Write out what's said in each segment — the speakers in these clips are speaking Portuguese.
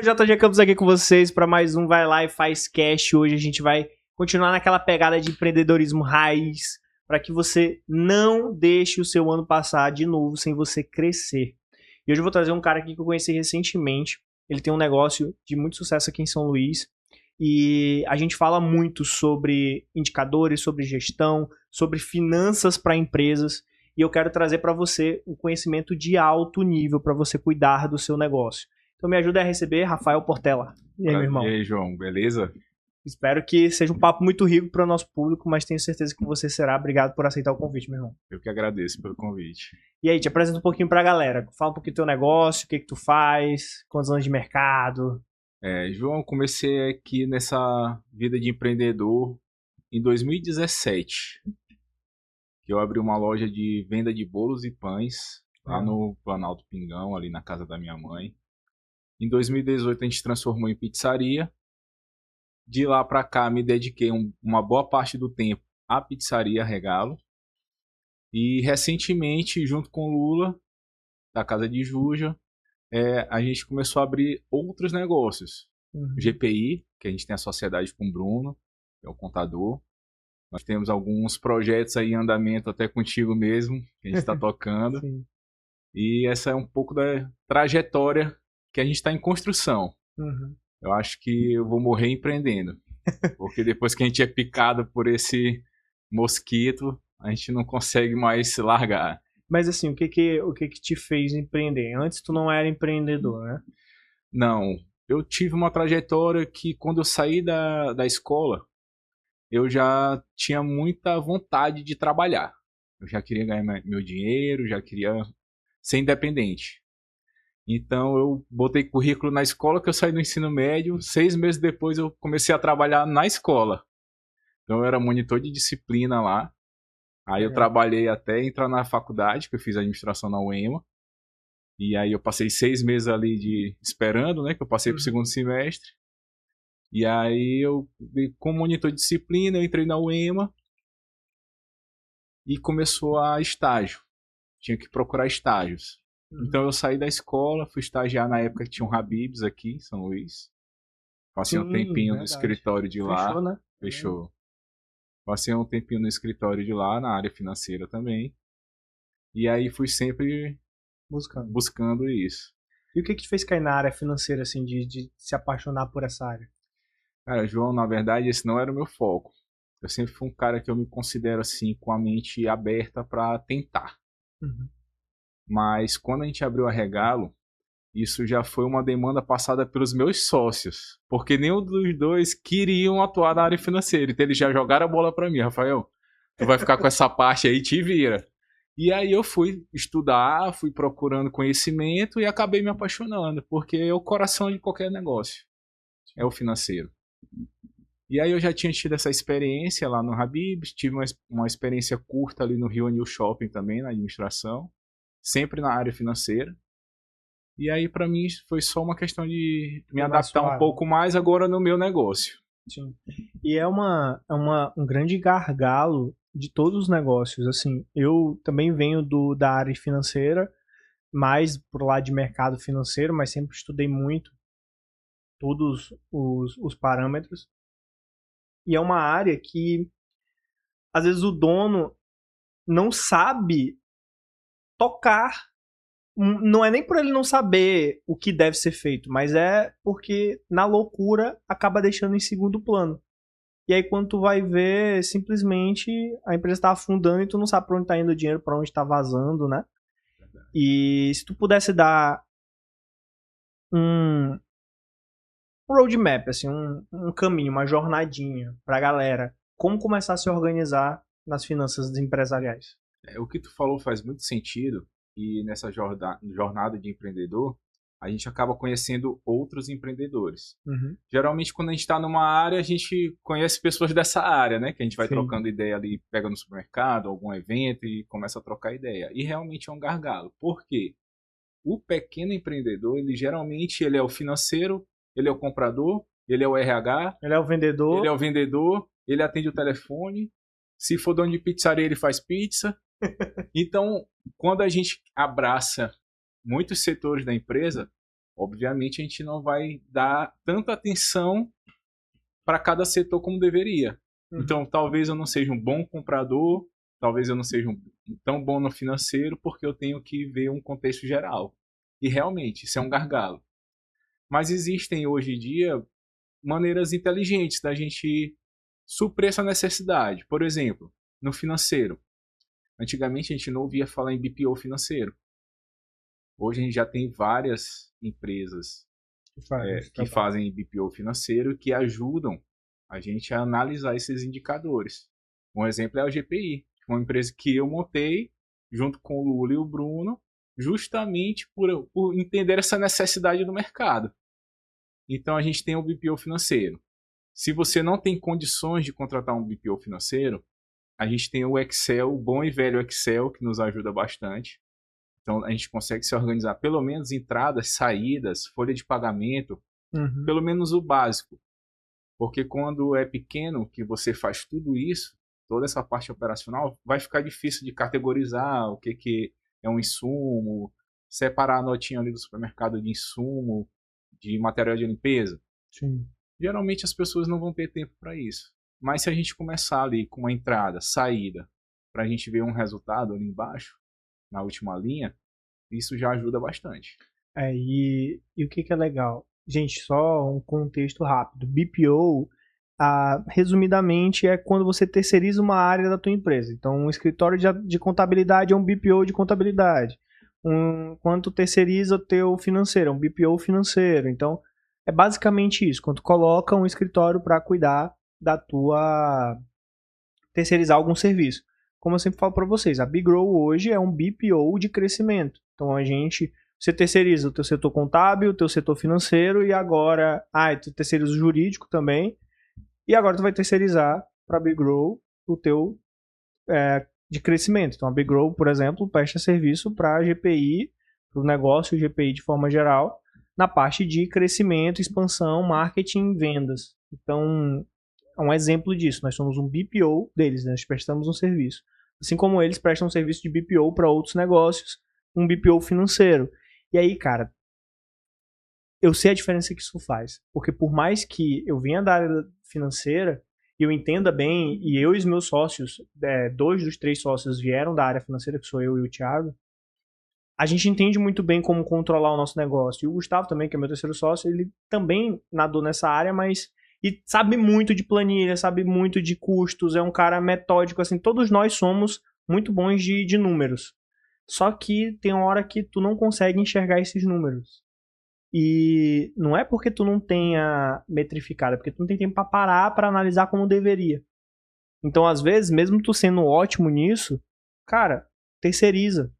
JG Campos aqui com vocês para mais um Vai Lá e Faz Cash. Hoje a gente vai continuar naquela pegada de empreendedorismo raiz para que você não deixe o seu ano passar de novo sem você crescer. E hoje eu vou trazer um cara aqui que eu conheci recentemente. Ele tem um negócio de muito sucesso aqui em São Luís e a gente fala muito sobre indicadores, sobre gestão, sobre finanças para empresas. E eu quero trazer para você um conhecimento de alto nível para você cuidar do seu negócio. Então me ajuda a receber Rafael Portela. E aí, meu irmão? E aí, João, beleza? Espero que seja um papo muito rico para o nosso público, mas tenho certeza que você será. Obrigado por aceitar o convite, meu irmão. Eu que agradeço pelo convite. E aí, te apresenta um pouquinho para a galera. Fala um pouquinho do teu negócio, o que tu faz, quantos anos de mercado. João, comecei aqui nessa vida de empreendedor em 2017, que eu abri uma loja de venda de bolos e pães lá no Planalto Pingão, ali na casa da minha mãe. Em 2018 a gente transformou em pizzaria. De lá para cá me dediquei uma boa parte do tempo à pizzaria Regalo. E recentemente, junto com o Lula, da Casa de Juja, a gente começou a abrir outros negócios. GPI, que a gente tem a sociedade com o Bruno, que é o contador. Nós temos alguns projetos aí em andamento até contigo mesmo, que a gente está tocando. Sim. E essa é um pouco da trajetória que a gente está em construção. Eu acho que eu vou morrer empreendendo. Porque depois que a gente é picado por esse mosquito, a gente não consegue mais se largar. Mas assim, o que te fez empreender? Antes tu não era empreendedor, né? Não, eu tive uma trajetória que quando eu saí da escola, eu já tinha muita vontade de trabalhar. Eu já queria ganhar meu dinheiro, já queria ser independente. Então eu botei currículo na escola que eu saí do ensino médio, 6 meses depois eu comecei a trabalhar na escola. Então eu era monitor de disciplina lá. Aí eu trabalhei até entrar na faculdade, que eu fiz administração na UEMA. E aí eu passei 6 meses ali esperando, né? Que eu passei pro segundo semestre. E aí eu, como monitor de disciplina, eu entrei na UEMA. E começou a estágio. Tinha que procurar estágios. Então eu saí da escola, fui estagiar na época que tinha um Habib's aqui em São Luís. Passei um tempinho no escritório de lá. Fechou, né? Fechou. Passei um tempinho no escritório de lá, na área financeira também. E aí fui sempre buscando isso. E o que te fez cair na área financeira, assim, de se apaixonar por essa área? Cara, João, na verdade esse não era o meu foco. Eu sempre fui um cara que eu me considero assim, com a mente aberta para tentar. Mas quando a gente abriu a Regalo, isso já foi uma demanda passada pelos meus sócios, porque nenhum dos dois queriam atuar na área financeira. Então eles já jogaram a bola para mim, Rafael, tu vai ficar com essa parte aí, te vira. E aí eu fui estudar, fui procurando conhecimento e acabei me apaixonando, porque é o coração de qualquer negócio, é o financeiro. E aí eu já tinha tido essa experiência lá no Habib's, tive uma experiência curta ali no Rio Anil Shopping também, na administração, sempre na área financeira. E aí, pra mim, foi só uma questão de me adaptar um pouco mais agora no meu negócio. Sim. E é um grande gargalo de todos os negócios. Assim, eu também venho da área financeira, mais pro lado de mercado financeiro, mas sempre estudei muito todos os parâmetros. E é uma área que, às vezes, o dono não sabe tocar. Não é nem por ele não saber o que deve ser feito, mas é porque na loucura acaba deixando em segundo plano. E aí quando tu vai ver, simplesmente a empresa está afundando e tu não sabe para onde está indo o dinheiro, para onde está vazando, né? E se tu pudesse dar um roadmap, assim, um caminho, uma jornadinha pra galera, como começar a se organizar nas finanças empresariais? O que tu falou faz muito sentido. E nessa jornada de empreendedor, a gente acaba conhecendo outros empreendedores. Geralmente, quando a gente está numa área, a gente conhece pessoas dessa área, né? Que a gente vai trocando ideia ali, pega no supermercado, algum evento e começa a trocar ideia. E realmente é um gargalo. Por quê? O pequeno empreendedor, ele é o financeiro, ele é o comprador, ele é o RH, ele é o vendedor, ele atende o telefone. Se for dono de pizzaria, ele faz pizza. Então, quando a gente abraça muitos setores da empresa, obviamente a gente não vai dar tanta atenção para cada setor como deveria. Então, talvez eu não seja um bom comprador, talvez eu não seja tão bom no financeiro, porque eu tenho que ver um contexto geral. E realmente, isso é um gargalo. Mas existem hoje em dia maneiras inteligentes da gente suprir essa necessidade. Por exemplo, no financeiro. Antigamente a gente não ouvia falar em BPO financeiro. Hoje a gente já tem várias empresas que fazem BPO financeiro que ajudam a gente a analisar esses indicadores. Um exemplo é a GPI, uma empresa que eu montei junto com o Lula e o Bruno, justamente por entender essa necessidade do mercado. Então a gente tem o BPO financeiro. Se você não tem condições de contratar um BPO financeiro, a gente tem o Excel, o bom e velho Excel, que nos ajuda bastante. Então a gente consegue se organizar pelo menos entradas, saídas, folha de pagamento, pelo menos o básico. Porque quando é pequeno, que você faz tudo isso, toda essa parte operacional, vai ficar difícil de categorizar o que é um insumo, separar a notinha ali do supermercado de insumo, de material de limpeza. Sim. Geralmente as pessoas não vão ter tempo para isso. Mas se a gente começar ali com uma entrada, saída, para a gente ver um resultado ali embaixo, na última linha, isso já ajuda bastante. E o que é legal? Gente, só um contexto rápido. BPO, resumidamente, é quando você terceiriza uma área da tua empresa. Então, um escritório de contabilidade é um BPO de contabilidade. Quando tu terceiriza o teu financeiro, é um BPO financeiro. Então, é basicamente isso. Quando tu coloca um escritório para cuidar da tua... terceirizar algum serviço. Como eu sempre falo para vocês, a BigGrow hoje é um BPO de crescimento. Então, você terceiriza o teu setor contábil, o teu setor financeiro e agora... tu terceiriza o jurídico também. E agora tu vai terceirizar para a BigGrow o teu de crescimento. Então a BigGrow, por exemplo, presta serviço para a GPI, para o negócio GPI de forma geral, na parte de crescimento, expansão, marketing e vendas. Então, é um exemplo disso. Nós somos um BPO deles, né? Nós prestamos um serviço. Assim como eles prestam um serviço de BPO para outros negócios, um BPO financeiro. E aí, cara, eu sei a diferença que isso faz. Porque por mais que eu venha da área financeira, e eu entenda bem, e eu e os meus sócios, 2 dos 3 sócios vieram da área financeira, que sou eu e o Thiago, a gente entende muito bem como controlar o nosso negócio. E o Gustavo também, que é meu terceiro sócio, ele também nadou nessa área, mas e sabe muito de planilha, sabe muito de custos, é um cara metódico, assim, todos nós somos muito bons de números. Só que tem uma hora que tu não consegue enxergar esses números. E não é porque tu não tenha metrificado, é porque tu não tem tempo para parar para analisar como deveria. Então, às vezes, mesmo tu sendo ótimo nisso, cara, terceiriza.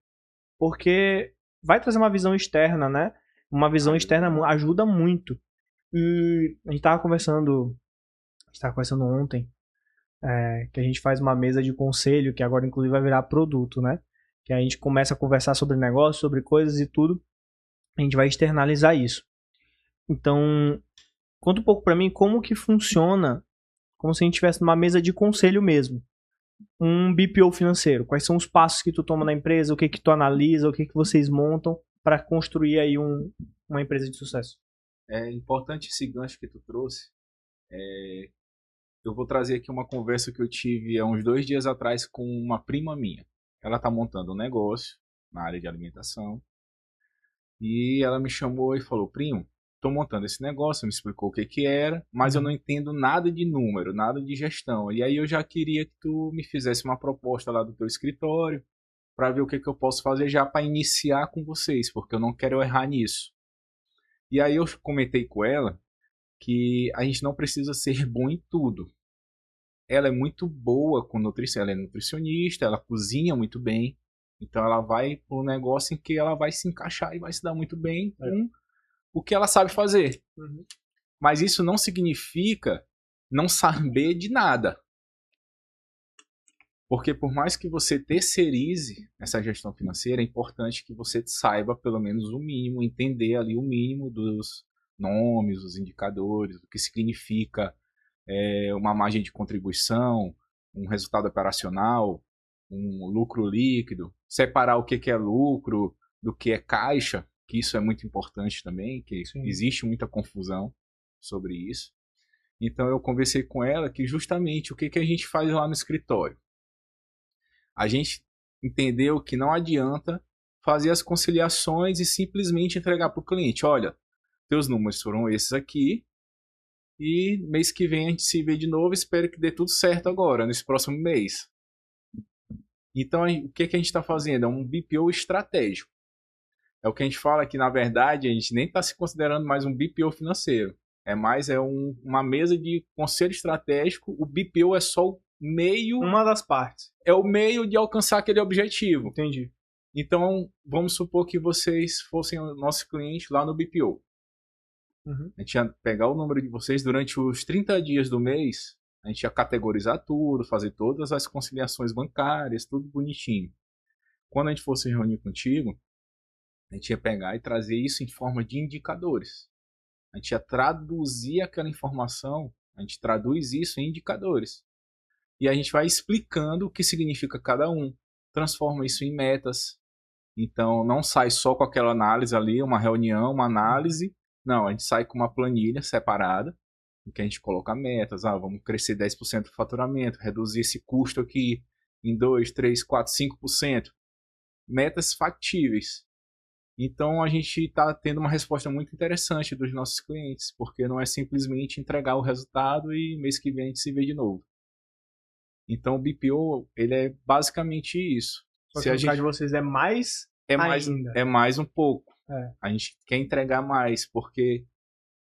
Porque vai trazer uma visão externa, né? Uma visão externa ajuda muito. E a gente tava conversando ontem, que a gente faz uma mesa de conselho, que agora inclusive vai virar produto, né? Que a gente começa a conversar sobre negócio, sobre coisas e tudo. A gente vai externalizar isso. Então, conta um pouco pra mim como que funciona, como se a gente estivesse numa mesa de conselho mesmo. Um BPO financeiro. Quais são os passos que tu toma na empresa, o que tu analisa, o que vocês montam para construir aí uma empresa de sucesso. É importante esse gancho que tu trouxe. Eu vou trazer aqui uma conversa que eu tive há uns 2 dias atrás com uma prima minha. Ela está montando um negócio na área de alimentação. E ela me chamou e falou: primo, estou montando esse negócio, me explicou o que era, mas eu não entendo nada de número, nada de gestão. E aí eu já queria que tu me fizesse uma proposta lá do teu escritório para ver o que eu posso fazer já para iniciar com vocês, porque eu não quero errar nisso. E aí eu comentei com ela que a gente não precisa ser bom em tudo. Ela é muito boa com nutrição, ela é nutricionista, ela cozinha muito bem. Então ela vai para um negócio em que ela vai se encaixar e vai se dar muito bem com o que ela sabe fazer. Mas isso não significa não saber de nada. Porque por mais que você terceirize essa gestão financeira, é importante que você saiba pelo menos o mínimo, entender ali o mínimo dos nomes, dos indicadores, o que significa uma margem de contribuição, um resultado operacional, um lucro líquido, separar o que é lucro do que é caixa, que isso é muito importante também, que Sim. existe muita confusão sobre isso. Então eu conversei com ela que justamente o que a gente faz lá no escritório. A gente entendeu que não adianta fazer as conciliações e simplesmente entregar para o cliente, olha, teus números foram esses aqui, e mês que vem a gente se vê de novo, espero que dê tudo certo agora, nesse próximo mês. Então, o que a gente está fazendo? É um BPO estratégico. É o que a gente fala que, na verdade, a gente nem está se considerando mais um BPO financeiro. Uma mesa de conselho estratégico. O BPO é só o meio... Uma das partes. É o meio de alcançar aquele objetivo. Entendi. Então, vamos supor que vocês fossem o nosso cliente lá no BPO. Uhum. A gente ia pegar o número de vocês durante os 30 dias do mês, a gente ia categorizar tudo, fazer todas as conciliações bancárias, tudo bonitinho. Quando a gente fosse reunir contigo, a gente ia pegar e trazer isso em forma de indicadores. A gente ia traduzir aquela informação, a gente traduz isso em indicadores. E a gente vai explicando o que significa cada um, transforma isso em metas. Então não sai só com aquela análise ali, uma reunião, uma análise. Não, a gente sai com uma planilha separada, em que a gente coloca metas. Vamos crescer 10% do faturamento, reduzir esse custo aqui em 2, 3, 4, 5%. Metas factíveis. Então a gente está tendo uma resposta muito interessante dos nossos clientes, porque não é simplesmente entregar o resultado e mês que vem a gente se vê de novo. Então o BPO, ele é basicamente isso. Só que no caso de vocês é mais ainda. É mais um pouco. É. A gente quer entregar mais, porque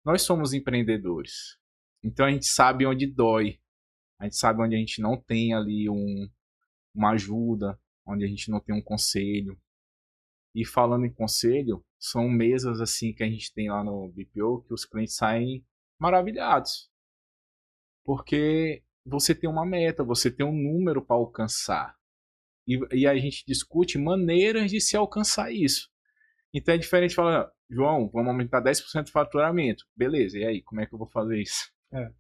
nós somos empreendedores. Então a gente sabe onde dói. A gente sabe onde a gente não tem ali uma ajuda, onde a gente não tem um conselho. E falando em conselho, são mesas assim que a gente tem lá no BPO que os clientes saem maravilhados. Porque você tem uma meta, você tem um número para alcançar. E a gente discute maneiras de se alcançar isso. Então é diferente falar, João, vamos aumentar 10% do faturamento. Beleza, e aí, como é que eu vou fazer isso? É.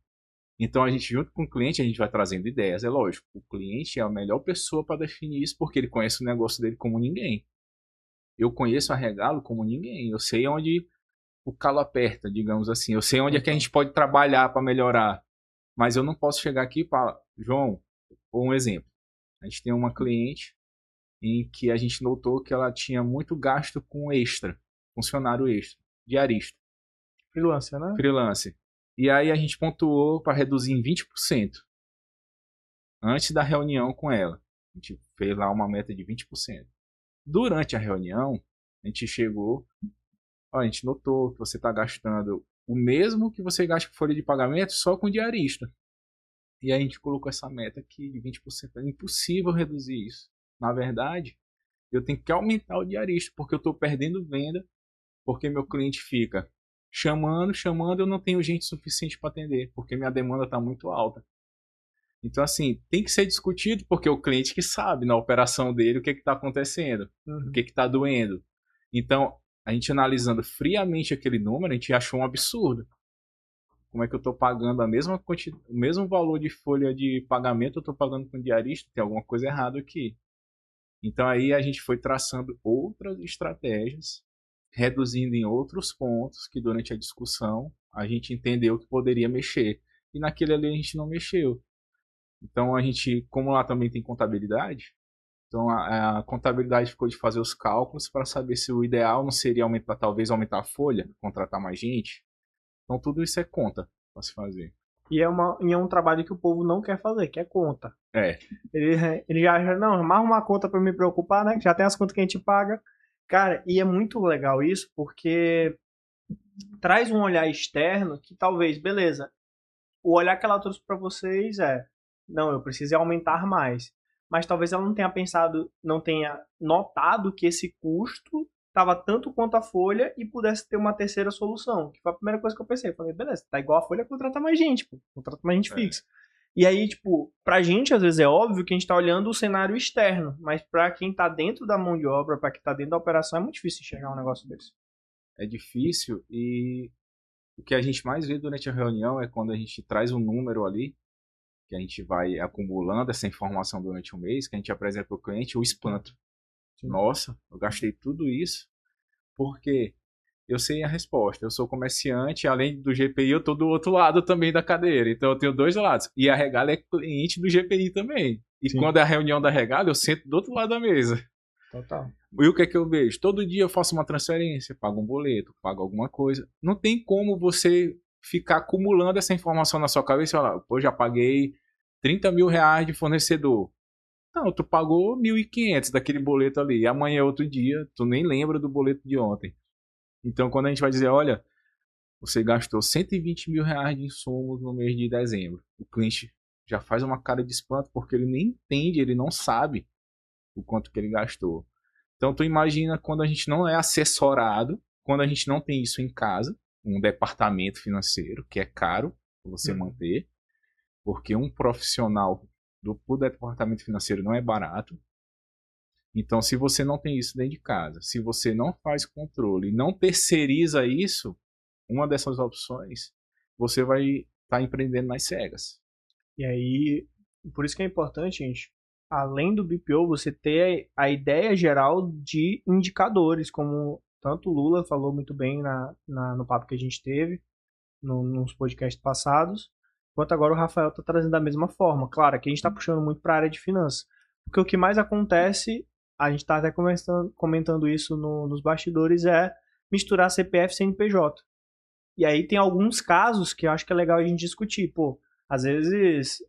Então a gente, junto com o cliente, a gente vai trazendo ideias. É lógico, o cliente é a melhor pessoa para definir isso, porque ele conhece o negócio dele como ninguém. Eu conheço a Regalo como ninguém. Eu sei onde o calo aperta, digamos assim. Eu sei onde é que a gente pode trabalhar para melhorar. Mas eu não posso chegar aqui para... João, um exemplo. A gente tem uma cliente em que a gente notou que ela tinha muito gasto com extra, funcionário extra, diarista. Freelancer, né? Freelancer. E aí a gente pontuou para reduzir em 20%. Antes da reunião com ela. A gente fez lá uma meta de 20%. Durante a reunião, a gente chegou, a gente notou que você está gastando o mesmo que você gasta com folha de pagamento, só com diarista. E aí a gente colocou essa meta aqui de 20%. É impossível reduzir isso. Na verdade, eu tenho que aumentar o diarista, porque eu estou perdendo venda, porque meu cliente fica chamando, eu não tenho gente suficiente para atender, porque minha demanda está muito alta. Então, assim, tem que ser discutido, porque é o cliente que sabe na operação dele o que está acontecendo, o que está doendo. Então, a gente analisando friamente aquele número, a gente achou um absurdo. Como é que eu estou pagando a mesma quantidade, o mesmo valor de folha de pagamento, eu estou pagando com o diarista? Tem alguma coisa errada aqui. Então aí a gente foi traçando outras estratégias, reduzindo em outros pontos que durante a discussão a gente entendeu que poderia mexer. E naquele ali a gente não mexeu. Então a gente, como lá também tem contabilidade, então a contabilidade ficou de fazer os cálculos para saber se o ideal não seria aumentar, talvez aumentar a folha, contratar mais gente. Então tudo isso é conta para se fazer. E é um trabalho que o povo não quer fazer, que é conta. É. Ele já acha, não, mais uma conta para me preocupar, né? Já tem as contas que a gente paga. Cara, e é muito legal isso, porque traz um olhar externo que talvez, beleza, o olhar que ela trouxe para vocês não, eu preciso aumentar mais. Mas talvez ela não tenha pensado, não tenha notado que esse custo estava tanto quanto a folha e pudesse ter uma terceira solução. Que foi a primeira coisa que eu pensei. Eu falei, beleza, tá igual a folha, contrata mais gente, pô. Contrata mais gente fixa. E aí, tipo, pra gente, às vezes é óbvio que a gente tá olhando o cenário externo, mas pra quem tá dentro da mão de obra, pra quem tá dentro da operação, é muito difícil enxergar um negócio desse. É difícil e o que a gente mais vê durante a reunião é quando a gente traz um número ali, que a gente vai acumulando essa informação durante um mês, que a gente apresenta para o cliente, o espanto. Sim. Nossa, eu gastei tudo isso Porque eu sei a resposta. Eu sou comerciante, além do GPI, eu tô do outro lado também da cadeira. Então eu tenho dois lados. E a Regale é cliente do GPI também. E Sim. quando é a reunião da Regale, eu sento do outro lado da mesa. Total. E o que é que eu vejo? Todo dia eu faço uma transferência, pago um boleto, pago alguma coisa. Não tem como você ficar acumulando essa informação na sua cabeça e falar, pô, já paguei 30 mil reais de fornecedor. Não, tu pagou 1.500 daquele boleto ali. E amanhã é outro dia, tu nem lembra do boleto de ontem. Então, quando a gente vai dizer, olha, você gastou 120 mil reais de insumos no mês de dezembro, o cliente já faz uma cara de espanto porque ele nem entende, ele não sabe o quanto que ele gastou. Então, tu imagina quando a gente não é assessorado, quando a gente não tem isso em casa, um departamento financeiro, que é caro para você manter, porque um profissional do departamento financeiro não é barato. Então, se você não tem isso dentro de casa, se você não faz controle, não terceiriza isso, uma dessas opções, você vai estar empreendendo nas cegas. E aí, por isso que é importante, gente, além do BPO, você ter a ideia geral de indicadores, como tanto o Lula falou muito bem no papo que a gente teve, nos podcasts passados, quanto agora o Rafael está trazendo da mesma forma. Claro, aqui a gente está puxando muito para a área de finanças, porque o que mais acontece, a gente está até comentando isso nos bastidores, é misturar CPF e CNPJ. E aí tem alguns casos que eu acho que é legal a gente discutir. Pô, às vezes,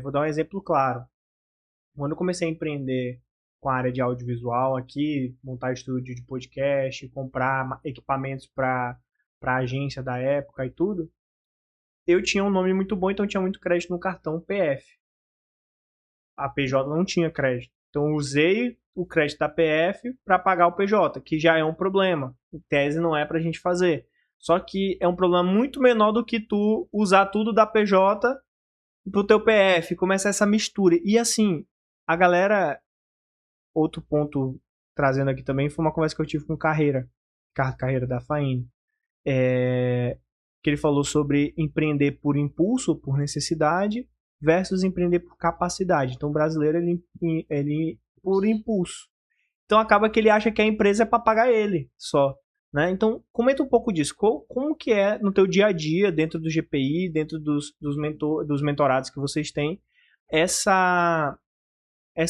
vou dar um exemplo claro. Quando eu comecei a empreender com a área de audiovisual aqui, montar estúdio de podcast, comprar equipamentos para a agência da época e tudo, eu tinha um nome muito bom, então tinha muito crédito no cartão PF. A PJ não tinha crédito. Então eu usei o crédito da PF para pagar o PJ, que já é um problema. Em tese não é para a gente fazer. Só que é um problema muito menor do que tu usar tudo da PJ pro teu PF, começa essa mistura. E assim, a galera, outro ponto trazendo aqui também, foi uma conversa que eu tive com o Carreira da Faine, que ele falou sobre empreender por impulso, por necessidade, versus empreender por capacidade. Então o brasileiro, ele por impulso. Então acaba que ele acha que a empresa é para pagar ele só. Né? Então, comenta um pouco disso. Como que é no teu dia a dia, dentro do GPI, dentro dos mentorados que vocês têm, essa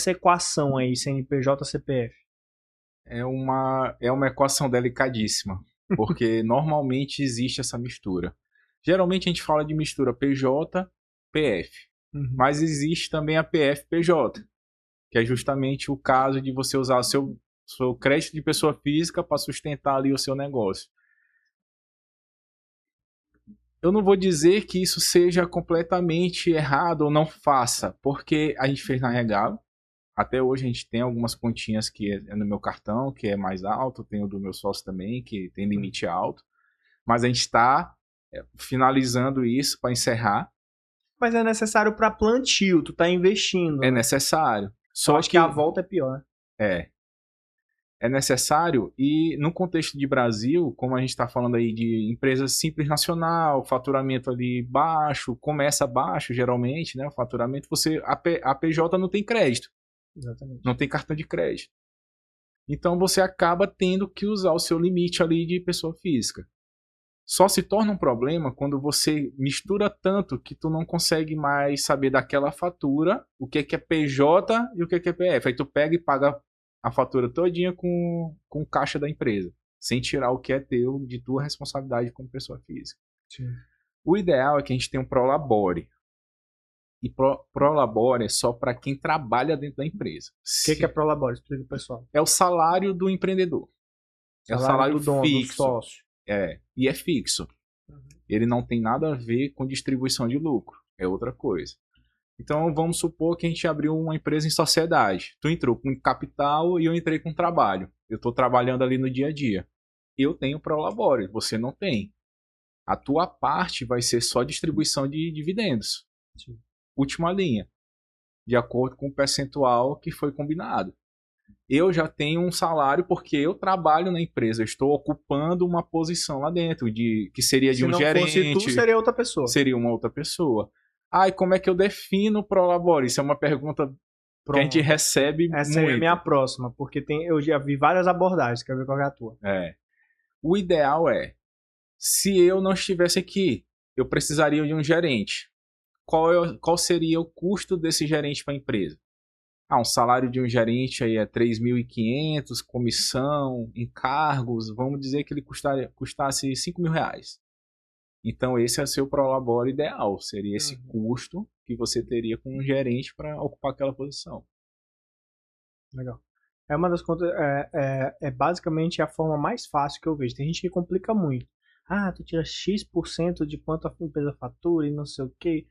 equação aí, CNPJ-CPF? É uma equação delicadíssima, porque normalmente existe essa mistura. Geralmente a gente fala de mistura PJ-PF, mas existe também a PF-PJ, que é justamente o caso de você usar o seu crédito de pessoa física para sustentar ali o seu negócio. Eu não vou dizer que isso seja completamente errado ou não faça, porque a gente fez na Regalo. Até hoje a gente tem algumas continhas que é no meu cartão, que é mais alto, tem o do meu sócio também, que tem limite alto. Mas a gente está finalizando isso para encerrar. Mas é necessário para plantio, tu tá investindo. É necessário. Só acho que a volta é pior. É necessário, e no contexto de Brasil, como a gente está falando aí de empresas simples nacional, faturamento ali baixo, começa baixo geralmente, né? O faturamento, a PJ não tem crédito. Exatamente. Não tem cartão de crédito. Então você acaba tendo que usar o seu limite ali de pessoa física. Só se torna um problema quando você mistura tanto que tu não consegue mais saber daquela fatura o que é PJ e o que é PF. Aí tu pega e paga a fatura todinha com caixa da empresa, sem tirar o que é teu, de tua responsabilidade como pessoa física. Sim. O ideal é que a gente tenha um Prolabore. E Prolabore é só para quem trabalha dentro da empresa. O que é Prolabore? Explica pro pessoal. É o salário do empreendedor. É o salário do dono, fixo. do sócio. E é fixo. Ele não tem nada a ver com distribuição de lucro. É outra coisa. Então, vamos supor que a gente abriu uma empresa em sociedade. Tu entrou com capital e eu entrei com trabalho. Eu estou trabalhando ali no dia a dia. Eu tenho Prolabore, você não tem. A tua parte vai ser só distribuição de dividendos. Sim. Última linha. De acordo com o percentual que foi combinado. Eu já tenho um salário porque eu trabalho na empresa. Eu estou ocupando uma posição lá dentro, que seria de um gerente. Se não fosse tu, seria outra pessoa. Seria uma outra pessoa. E como é que eu defino o Prolabore? Isso é uma pergunta que a gente recebe Essa muito. é a minha próxima, porque eu já vi várias abordagens, quero ver qual é a tua. O ideal é, se eu não estivesse aqui, eu precisaria de um gerente. Qual seria o custo desse gerente para a empresa? Um salário de um gerente aí é 3.500, comissão, encargos, vamos dizer que ele custasse 5 mil reais. Então esse é o seu prolabore ideal, seria esse custo que você teria com um gerente para ocupar aquela posição. Legal. É uma das contas, é basicamente a forma mais fácil que eu vejo. Tem gente que complica muito. Tu tira X% de quanto a empresa fatura e não sei o quê.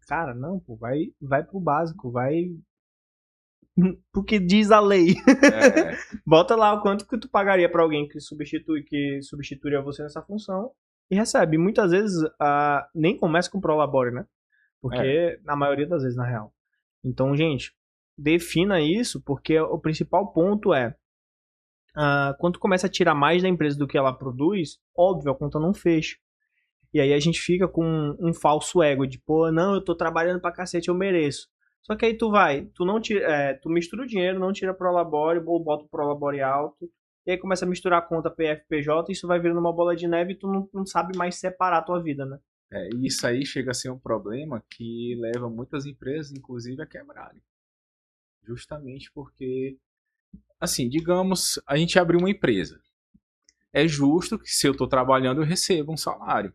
Cara, não, pô, vai pro básico, vai porque diz a lei. Bota lá o quanto que tu pagaria para alguém que substituiria você nessa função e recebe. Muitas vezes nem começa com prolabore, né? Porque na maioria das vezes, na real. Então, gente, defina isso, porque o principal ponto é quando tu começa a tirar mais da empresa do que ela produz, óbvio, a conta não fecha. E aí a gente fica com um falso ego de, pô, não, eu tô trabalhando pra cacete, eu mereço. Só que aí tu mistura o dinheiro, não tira prolabore, ou bota o prolabore alto, e aí começa a misturar a conta PFPJ, e isso vai virando uma bola de neve e tu não sabe mais separar a tua vida, né? E isso aí chega a ser um problema que leva muitas empresas, inclusive, a quebrarem. Justamente porque, assim, digamos, a gente abriu uma empresa. É justo que se eu estou trabalhando eu receba um salário.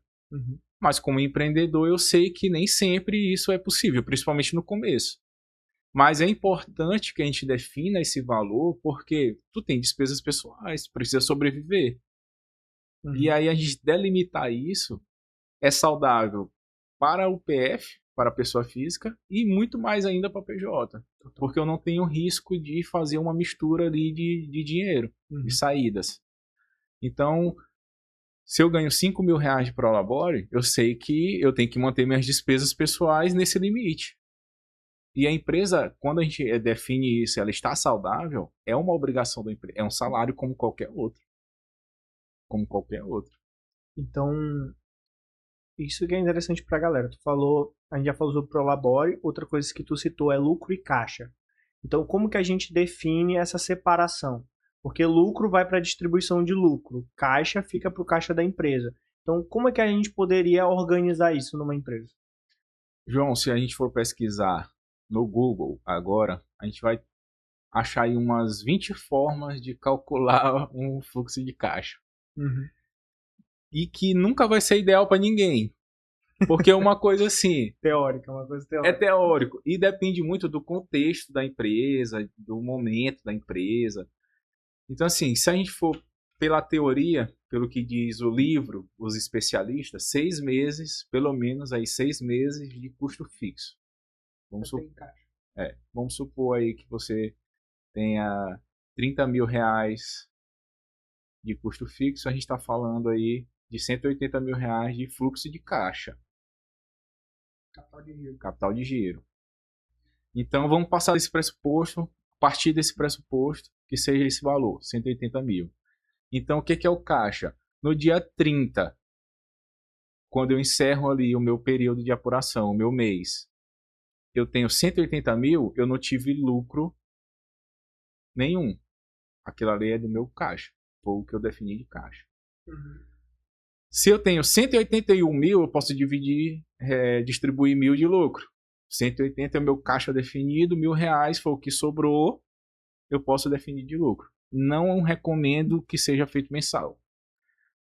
Mas como empreendedor eu sei que nem sempre isso é possível, principalmente no começo. Mas é importante que a gente defina esse valor porque tu tem despesas pessoais, tu precisa sobreviver. E aí a gente delimitar isso é saudável para o PF, para a pessoa física e muito mais ainda para a PJ. Porque eu não tenho risco de fazer uma mistura ali de dinheiro, de saídas. Então, se eu ganho 5 mil reais de prolabore, eu sei que eu tenho que manter minhas despesas pessoais nesse limite. E a empresa, quando a gente define isso, ela está saudável, é uma obrigação da empresa. É um salário como qualquer outro. Como qualquer outro. Então, isso que é interessante pra galera. A gente já falou sobre prolabore, outra coisa que tu citou é lucro e caixa. Então, como que a gente define essa separação? Porque lucro vai para a distribuição de lucro, caixa fica para o caixa da empresa. Então, como é que a gente poderia organizar isso numa empresa? João, se a gente for pesquisar no Google agora, a gente vai achar aí umas 20 formas de calcular um fluxo de caixa. E que nunca vai ser ideal para ninguém. Porque é uma coisa assim... teórica, uma coisa teórica. É teórico. E depende muito do contexto da empresa, do momento da empresa. Então, assim, se a gente for pela teoria, pelo que diz o livro, os especialistas, 6 meses, pelo menos aí 6 meses de custo fixo. Vamos supor aí que você tenha 30 mil reais de custo fixo, a gente está falando aí de 180 mil reais de fluxo de caixa. Capital de giro. Então, vamos passar desse pressuposto, partir desse pressuposto, que seja esse valor, 180 mil. Então, o que é o caixa? No dia 30, quando eu encerro ali o meu período de apuração, o meu mês, eu tenho 180 mil, eu não tive lucro nenhum. Aquilo ali é do meu caixa. Foi o que eu defini de caixa. Se eu tenho 181 mil, eu posso distribuir 1.000 de lucro. 180 é o meu caixa definido, R$1.000 foi o que sobrou, eu posso definir de lucro. Não recomendo que seja feito mensal.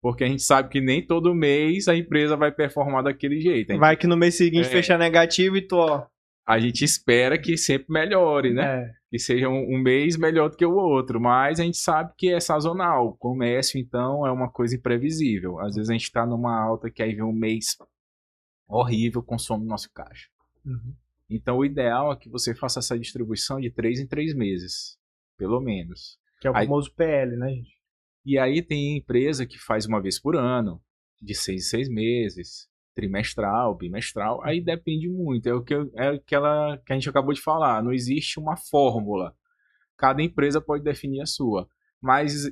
Porque a gente sabe que nem todo mês a empresa vai performar daquele jeito. Vai que no mês seguinte fecha negativo e tu, ó... A gente espera que sempre melhore, né? Que seja um mês melhor do que o outro. Mas a gente sabe que é sazonal. O comércio, então, é uma coisa imprevisível. Às vezes a gente está numa alta que aí vem um mês horrível, consome nosso caixa. Então, o ideal é que você faça essa distribuição de 3 em 3 meses. Pelo menos. Que é o famoso PL, né, gente? E aí tem empresa que faz uma vez por ano, de 6 em 6 meses, trimestral, bimestral, aí depende muito. É aquela que a gente acabou de falar, não existe uma fórmula. Cada empresa pode definir a sua. Mas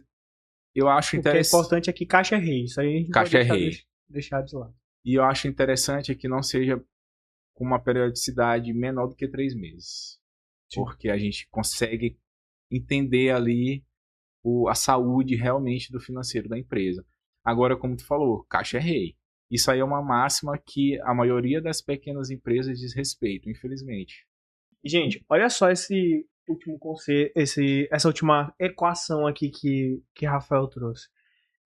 eu acho interessante... O que é importante é que caixa é rei. Isso aí a gente caixa pode deixar de lado. E eu acho interessante que não seja com uma periodicidade menor do que 3 meses. Sim. porque a gente consegue entender ali a saúde realmente do financeiro da empresa. Agora, como tu falou, caixa é rei. Isso aí é uma máxima que a maioria das pequenas empresas desrespeitam, infelizmente. Gente, olha só esse último conceito, essa última equação aqui que Rafael trouxe.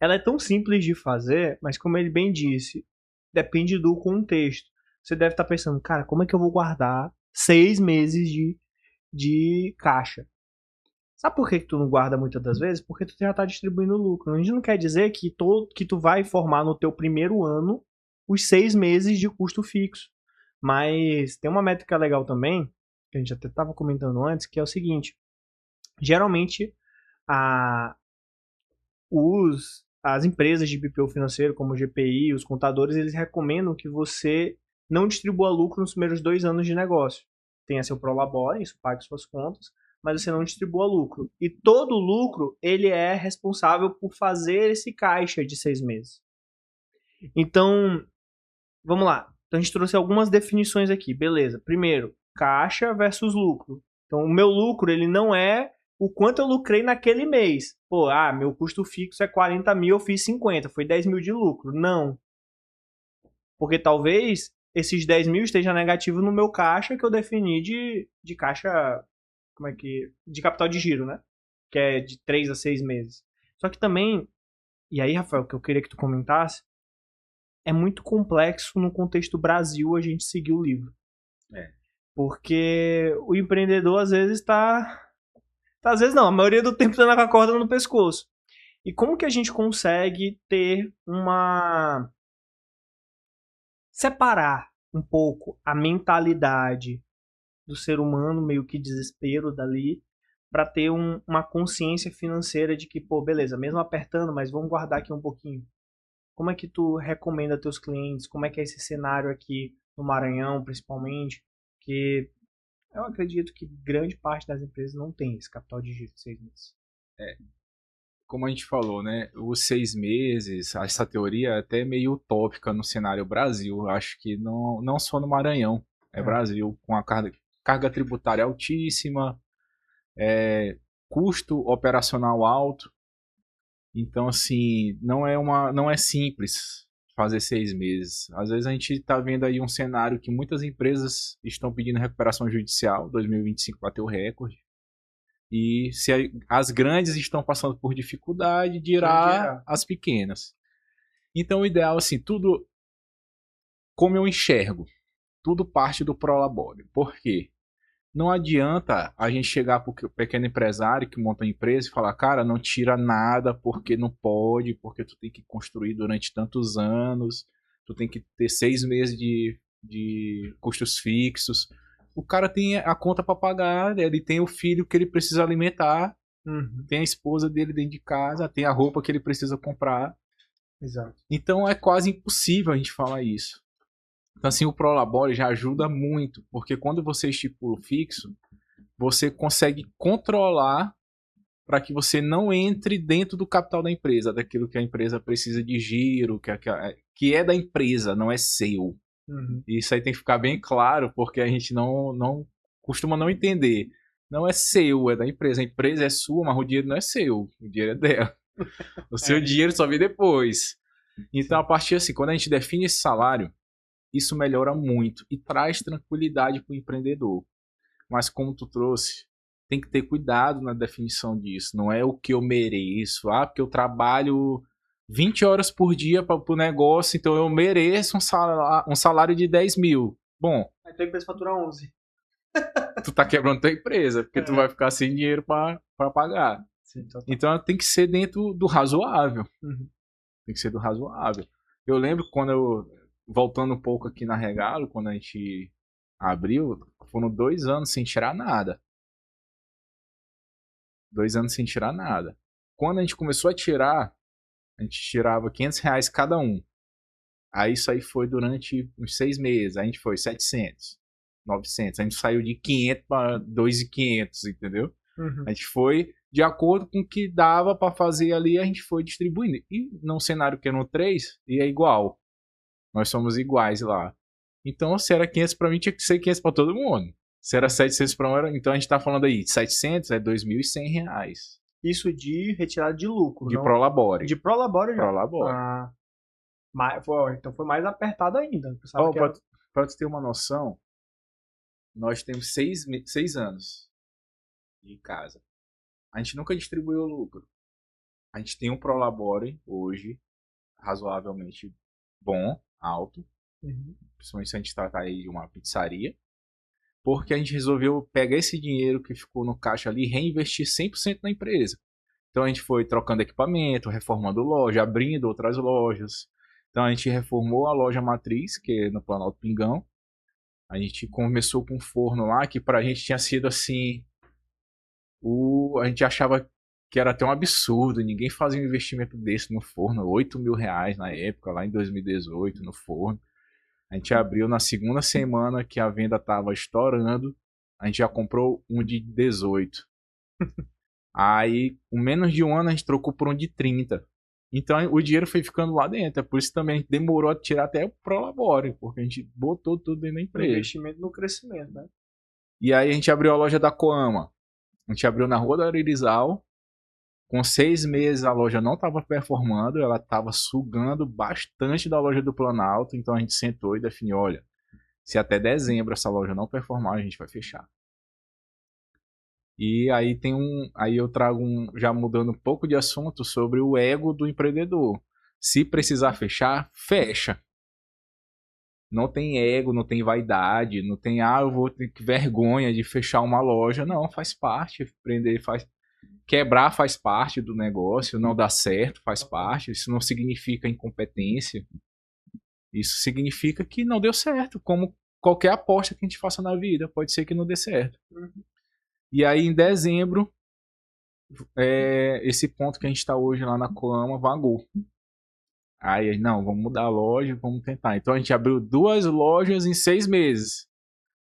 Ela é tão simples de fazer, mas como ele bem disse, depende do contexto. Você deve estar pensando, cara, como é que eu vou guardar 6 meses de caixa? Sabe por que tu não guarda muitas das vezes? Porque tu já está distribuindo lucro. A gente não quer dizer que tu vai formar no teu primeiro ano os 6 meses de custo fixo. Mas tem uma métrica legal também, que a gente até estava comentando antes, que é o seguinte. Geralmente, a, as empresas de BPO financeiro, como o GPI, os contadores, eles recomendam que você não distribua lucro nos primeiros 2 anos de negócio. Tenha seu prolabore, isso pague suas contas, mas você não distribua lucro. E todo lucro, ele é responsável por fazer esse caixa de 6 meses. Então, vamos lá. Então, a gente trouxe algumas definições aqui. Beleza. Primeiro, caixa versus lucro. Então, o meu lucro, ele não é o quanto eu lucrei naquele mês. Pô, meu custo fixo é 40 mil, eu fiz 50, foi 10 mil de lucro. Não. Porque talvez esses 10 mil esteja negativo no meu caixa que eu defini de caixa, de capital de giro, né? Que é de 3 a 6 meses. Só que também, e aí, Rafael, que eu queria que tu comentasse, é muito complexo no contexto Brasil a gente seguir o livro. Porque o empreendedor às vezes às vezes não, a maioria do tempo tá com a corda no pescoço. E como que a gente consegue ter separar um pouco a mentalidade do ser humano, meio que desespero dali, para ter uma consciência financeira de que, pô, beleza, mesmo apertando, mas vamos guardar aqui um pouquinho. Como é que tu recomenda a teus clientes? Como é que é esse cenário aqui no Maranhão, principalmente? Que eu acredito que grande parte das empresas não tem esse capital de giro de 6 meses. Como a gente falou, né? Os 6 meses, essa teoria é até meio utópica no cenário Brasil. Acho que não só no Maranhão, é Brasil, com a carga tributária altíssima, custo operacional alto. Então, assim, não é simples fazer 6 meses. Às vezes a gente está vendo aí um cenário que muitas empresas estão pedindo recuperação judicial. 2025 bateu o recorde. E se as grandes estão passando por dificuldade, dirá as pequenas. Então, o ideal, assim, tudo, como eu enxergo, tudo parte do Prolabore. Por quê? Não adianta a gente chegar para o pequeno empresário que monta a empresa e falar, cara, não tira nada porque não pode, porque tu tem que construir durante tantos anos, tu tem que ter 6 meses de custos fixos. O cara tem a conta para pagar, ele tem o filho que ele precisa alimentar, tem a esposa dele dentro de casa, tem a roupa que ele precisa comprar. Exato. Então é quase impossível a gente falar isso. Então, assim, o Prolabore já ajuda muito, porque quando você estipula o fixo, você consegue controlar para que você não entre dentro do capital da empresa, daquilo que a empresa precisa de giro, que é da empresa, não é seu. E isso aí tem que ficar bem claro, porque a gente não costuma não entender. Não é seu, é da empresa. A empresa é sua, mas o dinheiro não é seu, o dinheiro é dela. O seu dinheiro só vem depois. Então, a partir assim, quando a gente define esse salário, isso melhora muito e traz tranquilidade para o empreendedor. Mas como tu trouxe, tem que ter cuidado na definição disso. Não é o que eu mereço. Porque eu trabalho 20 horas por dia para o negócio, então eu mereço um salário de 10 mil. Bom, aí tua empresa fatura 11. Tu tá quebrando tua empresa, porque tu vai ficar sem dinheiro para pagar. Sim, então tem que ser dentro do razoável. Tem que ser do razoável. Eu lembro quando voltando um pouco aqui na Regalo, quando a gente abriu, foram 2 anos sem tirar nada. 2 anos sem tirar nada. Quando a gente começou a tirar, a gente tirava R$500 cada um. Aí isso aí foi durante uns 6 meses. A gente foi 700, 900. A gente saiu de 500 para 2.500, entendeu? A gente foi de acordo com o que dava para fazer ali, a gente foi distribuindo. E num cenário que era no 3, ia igual. Nós somos iguais lá. Então, se era 500 para mim, tinha que ser 500 para todo mundo. Se era 700 para um, então a gente tá falando aí, 700 é R$ 2.100. Isso de retirada de lucro, De não? Prolabore. De Prolabore já? Prolabore. Ah, então foi mais apertado ainda. Eu pensava Ó, que era... pra tu ter uma noção, nós temos 6 anos de casa. A gente nunca distribuiu o lucro. A gente tem um Prolabore hoje, razoavelmente bom, alto. Uhum. Principalmente se a gente tratar aí de uma pizzaria. Porque a gente resolveu pegar esse dinheiro que ficou no caixa ali e reinvestir 100% na empresa. Então a gente foi trocando equipamento, reformando loja, abrindo outras lojas. Então a gente reformou a loja matriz, que é no Planalto Pingão. A gente começou com um forno lá que pra gente tinha sido assim. A gente achava que era até um absurdo. Ninguém fazia um investimento desse no forno. R$ 8.000 na época, lá em 2018, no forno. A gente abriu na segunda semana que a venda tava estourando. A gente já comprou um de 18. Aí, com menos de um ano, a gente trocou por um de 30. Então, o dinheiro foi ficando lá dentro. É por isso também a gente demorou a tirar até o Prolabore, porque a gente botou tudo dentro da empresa. Investimento no crescimento, né? E aí a gente abriu a loja da Coama. A gente abriu na Rua do Aririzal. Com 6 meses a loja não estava performando, ela estava sugando bastante da loja do Planalto. Então a gente sentou e definiu, olha, se até dezembro essa loja não performar, a gente vai fechar. E aí aí eu trago já mudando um pouco de assunto sobre o ego do empreendedor. Se precisar fechar, fecha. Não tem ego, não tem vaidade, não tem, eu vou ter vergonha de fechar uma loja. Não, faz parte. Empreender quebrar faz parte do negócio, não dar certo faz parte. Isso não significa incompetência. Isso significa que não deu certo, como qualquer aposta que a gente faça na vida, pode ser que não dê certo. E aí em dezembro, esse ponto que a gente está hoje lá na Coama vagou. Aí, não, vamos mudar a loja, vamos tentar. Então a gente abriu 2 lojas em 6 meses.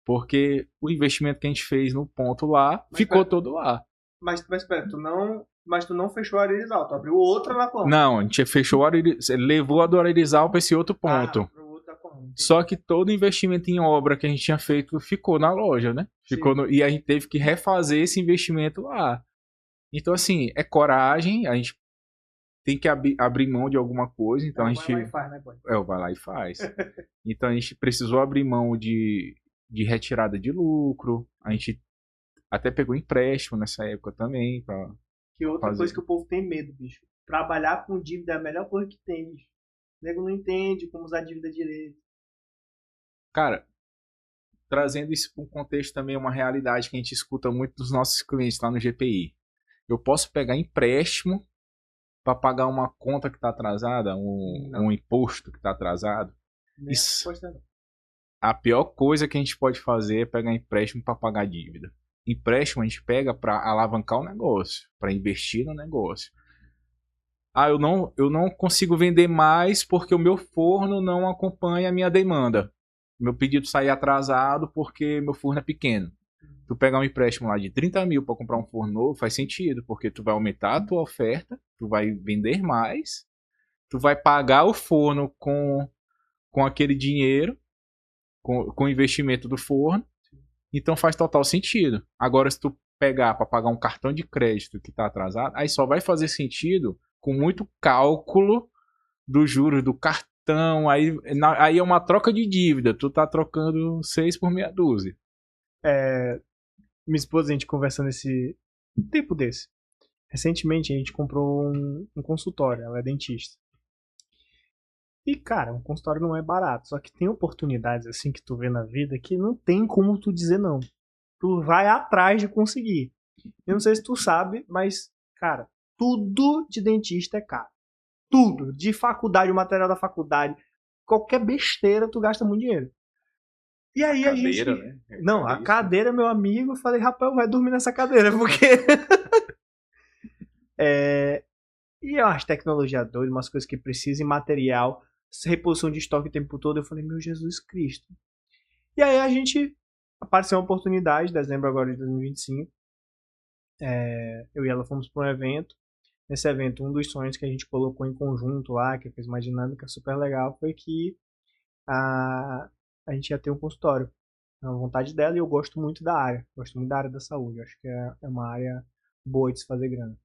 Porque o investimento que a gente fez no ponto lá, ficou todo lá. Mas espera, mas tu não fechou a Aririzal, tu abriu outra na Coama. Não, a gente fechou levou a do Aririzal para esse outro ponto. Só que todo o investimento em obra que a gente tinha feito ficou na loja, né? E a gente teve que refazer esse investimento lá. Então, assim, é coragem, a gente tem que abrir mão de alguma coisa. Então a gente. Vai lá e faz, né, boy? Vai lá e faz. Então a gente precisou abrir mão de retirada de lucro. A gente até pegou empréstimo nessa época também. Que outra coisa que o povo tem medo, bicho. Trabalhar com dívida é a melhor coisa que tem, bicho. O nego não entende como usar dívida direito. Cara, trazendo isso para um contexto também, uma realidade que a gente escuta muito dos nossos clientes lá no GPI. Eu posso pegar empréstimo para pagar uma conta que está atrasada, um imposto que está atrasado. Isso, a pior coisa que a gente pode fazer é pegar empréstimo para pagar dívida. Empréstimo a gente pega para alavancar o negócio, para investir no negócio. Eu não consigo vender mais porque o meu forno não acompanha a minha demanda. Meu pedido sai atrasado porque meu forno é pequeno. Tu pegar um empréstimo lá de 30 mil para comprar um forno novo faz sentido, porque tu vai aumentar a tua oferta, tu vai vender mais, tu vai pagar o forno com aquele dinheiro, com o investimento do forno, então faz total sentido. Agora, se tu pegar para pagar um cartão de crédito que está atrasado, aí só vai fazer sentido com muito cálculo dos juros do cartão, aí é uma troca de dívida, tu tá trocando 6 por meia dúzia. Minha esposa, a gente conversando um tempo desse. Recentemente a gente comprou um consultório, ela é dentista. E, cara, um consultório não é barato, só que tem oportunidades assim que tu vê na vida que não tem como tu dizer não. Tu vai atrás de conseguir. Eu não sei se tu sabe, mas, cara, tudo de dentista é caro. Tudo. De faculdade, o material da faculdade, qualquer besteira tu gasta muito dinheiro. E aí a gente... Né? Não, a cadeira, meu amigo, eu falei, rapaz, vai dormir nessa cadeira, porque... E eu acho tecnologia doida, umas coisas que precisam, material, reposição de estoque o tempo todo. Eu falei, meu Jesus Cristo. E aí a gente... Apareceu uma oportunidade, dezembro agora de 2025. Eu e ela fomos para um evento. Nesse evento, um dos sonhos que a gente colocou em conjunto lá, que fez uma dinâmica super legal, foi que a gente ia ter um consultório. É uma vontade dela e eu gosto muito da área. Gosto muito da área da saúde. Acho que é uma área boa de se fazer grana.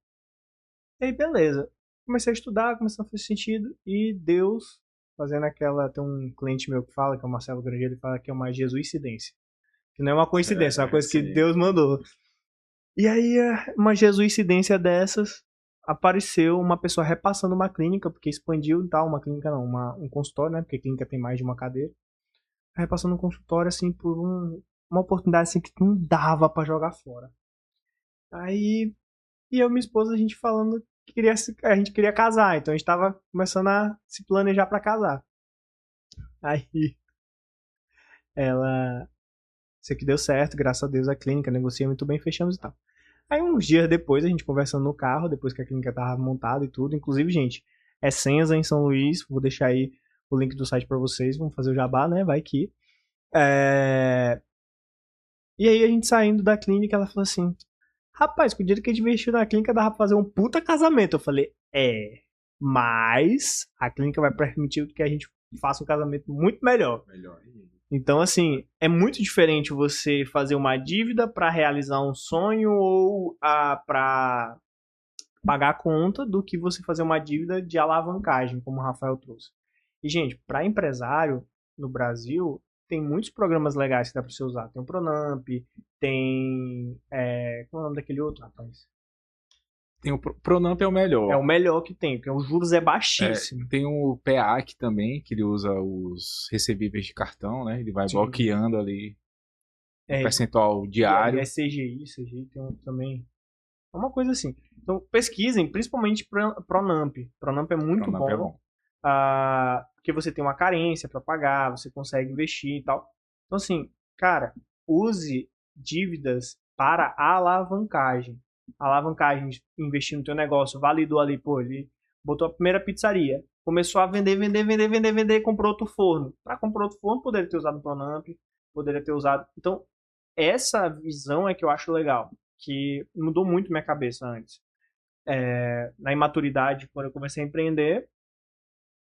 E aí, beleza. Comecei a estudar, começou a fazer sentido. E Deus, fazendo aquela. Tem um cliente meu que fala, que é o Marcelo Grangeiro, ele fala que é uma jesuicidência. Que não é uma coincidência, é uma coisa que Sim. Deus mandou. E aí, uma jesuicidência dessas, apareceu uma pessoa repassando uma clínica, porque expandiu e tal, uma clínica não, um consultório, né? Porque clínica tem mais de uma cadeira. Repassando um consultório, assim, por uma oportunidade, assim, que não dava pra jogar fora. Aí, e eu e minha esposa, a gente falando que a gente queria casar, então a gente tava começando a se planejar pra casar. Aí, ela, isso aqui deu certo, graças a Deus a clínica, negocia muito bem, fechamos e tal. Aí uns dias depois, a gente conversando no carro, depois que a clínica tava montada e tudo, inclusive, gente, é Senza em São Luís, vou deixar aí o link do site pra vocês, vamos fazer o jabá, né, vai que... E aí a gente saindo da clínica, ela falou assim, rapaz, com o dinheiro que a gente investiu na clínica dava pra fazer um puta casamento. Eu falei, mas a clínica vai permitir que a gente faça um casamento muito melhor. Então, assim, é muito diferente você fazer uma dívida pra realizar um sonho ou pra pagar a conta do que você fazer uma dívida de alavancagem, como o Rafael trouxe. E, gente, pra empresário no Brasil, tem muitos programas legais que dá pra você usar. Tem o Pronamp, tem... qual é o nome daquele outro, rapaz? Tem o Pronamp é o melhor. É o melhor que tem, porque os juros é baixíssimo. Tem o PEAC também, que ele usa os recebíveis de cartão, né? Ele vai Sim. bloqueando ali o percentual diário. E é CGI tem um também. É uma coisa assim. Então, pesquisem, principalmente Pronamp. Pronamp é muito Pronamp bom. é bom. Porque você tem uma carência para pagar, você consegue investir e tal. Então, assim, cara, use dívidas para alavancagem. Alavancagem, investir no teu negócio, validou ali, pô, ele botou a primeira pizzaria, começou a vender, comprou outro forno. Para comprar outro forno, poderia ter usado o Pronamp, poderia ter usado... Então, essa visão é que eu acho legal, que mudou muito minha cabeça antes. Na imaturidade, quando eu comecei a empreender,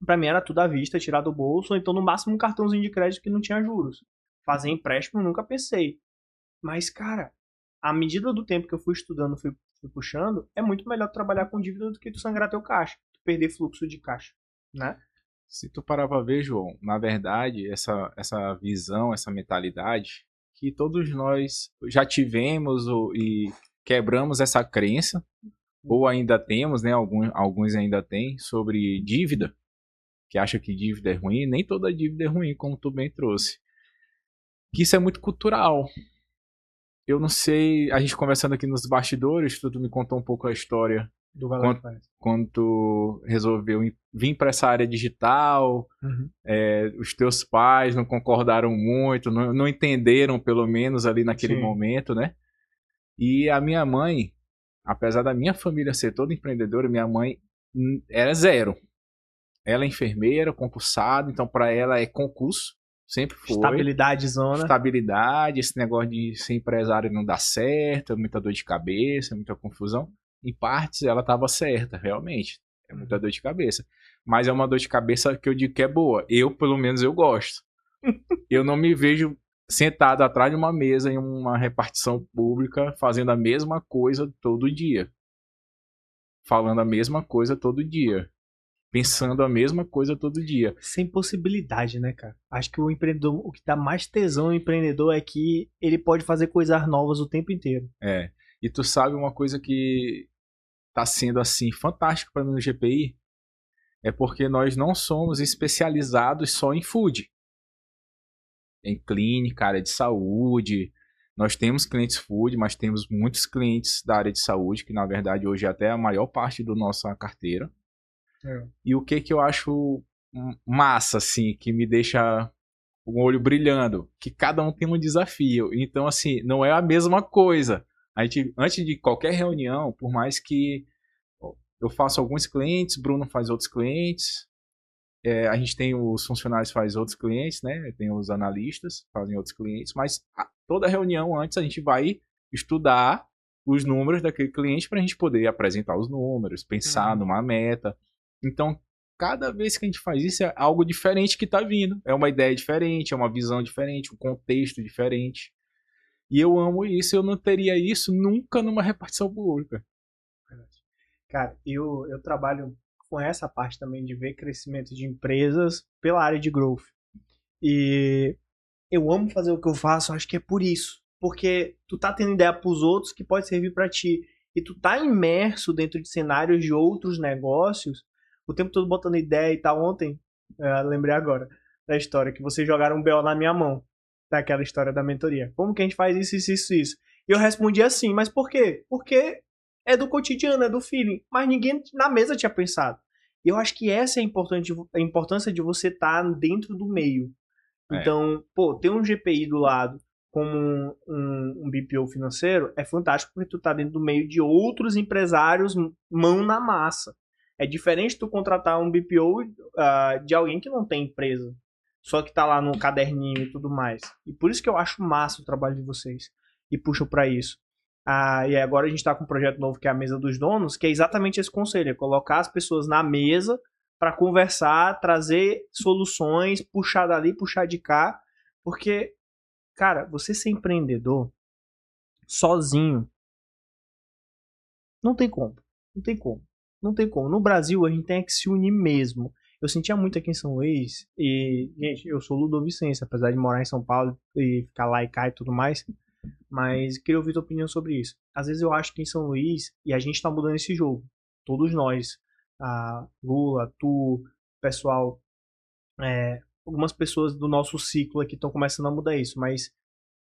pra mim era tudo à vista, tirar do bolso, ou então no máximo um cartãozinho de crédito que não tinha juros. Fazer empréstimo nunca pensei. Mas, cara, à medida do tempo que eu fui estudando, fui puxando, é muito melhor trabalhar com dívida do que tu sangrar teu caixa, tu perder fluxo de caixa, né? Se tu parar pra ver, João, na verdade, essa visão, essa mentalidade, que todos nós já tivemos e quebramos essa crença, ou ainda temos, né? Alguns ainda têm, sobre dívida, que acha que dívida é ruim, nem toda dívida é ruim, como tu bem trouxe. Que isso é muito cultural. Eu não sei, a gente conversando aqui nos bastidores, tu me contou um pouco a história Do Valor Faz. quando tu resolveu vir para essa área digital. Os teus pais não concordaram muito, não entenderam, pelo menos ali naquele momento, né? E a minha mãe, apesar da minha família ser toda empreendedora, minha mãe era zero. Ela é enfermeira, concursada, então para ela é concurso, sempre foi. Estabilidade zona. Estabilidade, esse negócio de ser empresário não dá certo, é muita dor de cabeça, muita confusão. Em partes ela estava certa, realmente. É muita dor de cabeça. Mas é uma dor de cabeça que eu digo que é boa. Eu, pelo menos, eu gosto. Eu não me vejo sentado atrás de uma mesa em uma repartição pública fazendo a mesma coisa todo dia. Falando a mesma coisa todo dia. Pensando a mesma coisa todo dia. Sem possibilidade, né, cara? Acho que o empreendedor, o que dá mais tesão no empreendedor é que ele pode fazer coisas novas o tempo inteiro. E tu sabe uma coisa que tá sendo assim fantástico para mim no GPI? É porque nós não somos especializados só em food. Em clínica, área de saúde. Nós temos clientes food, mas temos muitos clientes da área de saúde, que na verdade hoje é até a maior parte da nossa carteira. E o que eu acho massa, assim, que me deixa o olho brilhando, que cada um tem um desafio. Então, assim, não é a mesma coisa. A gente, antes de qualquer reunião, por mais que eu faça alguns clientes, Bruno faz outros clientes, a gente tem os funcionários faz outros clientes, né? Tem os analistas fazem outros clientes, mas toda reunião antes a gente vai estudar os números daquele cliente para a gente poder apresentar os números, pensar numa meta. Então, cada vez que a gente faz isso é algo diferente que tá vindo. É uma ideia diferente, é uma visão diferente, um contexto diferente. E eu amo isso, eu não teria isso nunca numa repartição pública. Cara, eu trabalho com essa parte também de ver crescimento de empresas pela área de growth. E eu amo fazer o que eu faço, acho que é por isso. Porque tu tá tendo ideia pros outros que pode servir pra ti. E tu tá imerso dentro de cenários de outros negócios, o tempo todo botando ideia e tal. Ontem, lembrei agora da história que vocês jogaram um BO na minha mão. Daquela história da mentoria. Como que a gente faz isso, isso, isso, isso? E eu respondi assim, mas por quê? Porque é do cotidiano, é do feeling. Mas ninguém na mesa tinha pensado. E eu acho que essa é a importância de você estar dentro do meio. Então, ter um GPI do lado como um BPO financeiro é fantástico porque tu tá dentro do meio de outros empresários mão na massa. É diferente tu contratar um BPO de alguém que não tem empresa, só que tá lá no caderninho e tudo mais. E por isso que eu acho massa o trabalho de vocês e puxo pra isso. E agora a gente tá com um projeto novo que é a Mesa dos Donos, que é exatamente esse conselho, é colocar as pessoas na mesa para conversar, trazer soluções, puxar dali, puxar de cá, porque, cara, você ser empreendedor sozinho não tem como, não tem como, não tem como. No Brasil a gente tem que se unir mesmo. Eu sentia muito aqui em São Luís e, gente, eu sou ludovicense, apesar de morar em São Paulo e ficar lá e cá e tudo mais, mas queria ouvir tua opinião sobre isso. Às vezes eu acho que em São Luís, e a gente tá mudando esse jogo, todos nós, Lula, tu, pessoal, algumas pessoas do nosso ciclo aqui estão começando a mudar isso, mas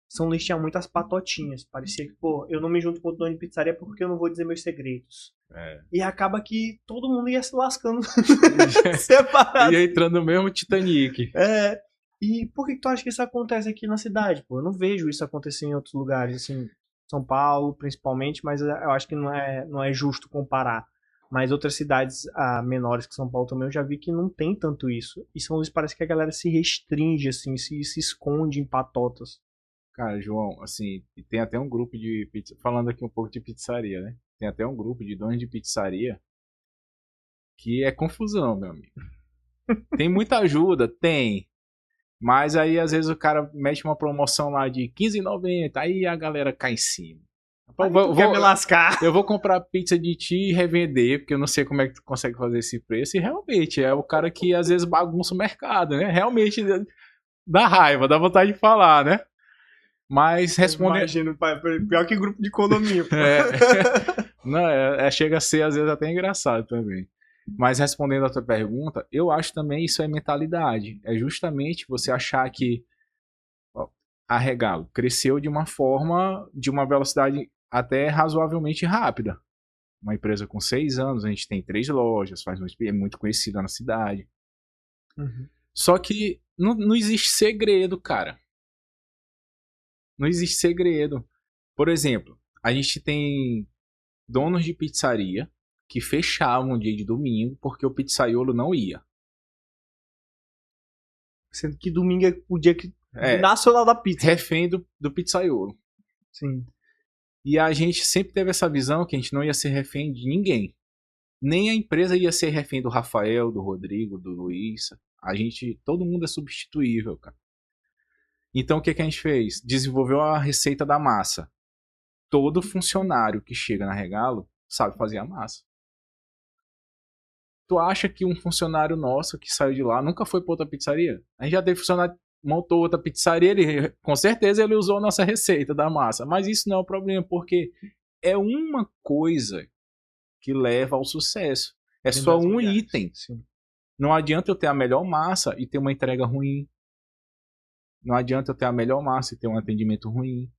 São Luís tinha muitas patotinhas. Parecia que, eu não me junto com o dono de pizzaria porque eu não vou dizer meus segredos. E acaba que todo mundo ia se lascando separado. Ia entrando no mesmo Titanic. E por que tu acha que isso acontece aqui na cidade? Eu não vejo isso acontecer em outros lugares, assim, São Paulo principalmente, mas eu acho que não é justo comparar. Mas outras cidades menores que São Paulo também eu já vi que não tem tanto isso. E São Luís parece que a galera se restringe, assim, se esconde em patotas. Cara, João, assim, tem até um grupo de pizza, falando aqui um pouco de pizzaria, né? Tem até um grupo de donos de pizzaria que é confusão, meu amigo. Tem muita ajuda? Tem. Mas aí, às vezes, o cara mete uma promoção lá de R$15,90, aí a galera cai em cima. Quer me lascar. Eu vou comprar pizza de ti e revender, porque eu não sei como é que tu consegue fazer esse preço. E realmente, é o cara que às vezes bagunça o mercado, né? Realmente dá raiva, dá vontade de falar, né? Mas respondendo... Imagino, pior que grupo de condomínio. Não, chega a ser às vezes até engraçado também. Mas respondendo a tua pergunta, eu acho também isso é mentalidade. É justamente você achar que a Regalo cresceu de uma forma, de uma velocidade até razoavelmente rápida. Uma empresa com 6 anos, a gente tem 3 lojas, é muito conhecida na cidade. Uhum. Só que não existe segredo, cara. Não existe segredo. Por exemplo, a gente tem donos de pizzaria que fechavam dia de domingo porque o pizzaiolo não ia. Sendo que domingo é o dia nacional da pizza. Refém do pizzaiolo. Sim. E a gente sempre teve essa visão que a gente não ia ser refém de ninguém. Nem a empresa ia ser refém do Rafael, do Rodrigo, do Luiz. Todo mundo é substituível, cara. Então o que a gente fez? Desenvolveu a receita da massa. Todo funcionário que chega na Regalo sabe fazer a massa. Tu acha que um funcionário nosso que saiu de lá nunca foi para outra pizzaria? A gente já teve funcionário, montou outra pizzaria, com certeza ele usou a nossa receita da massa. Mas isso não é um problema, porque é uma coisa que leva ao sucesso. É só um item. Sim. Não adianta eu ter a melhor massa e ter uma entrega ruim. Não adianta eu ter a melhor massa e ter um atendimento ruim.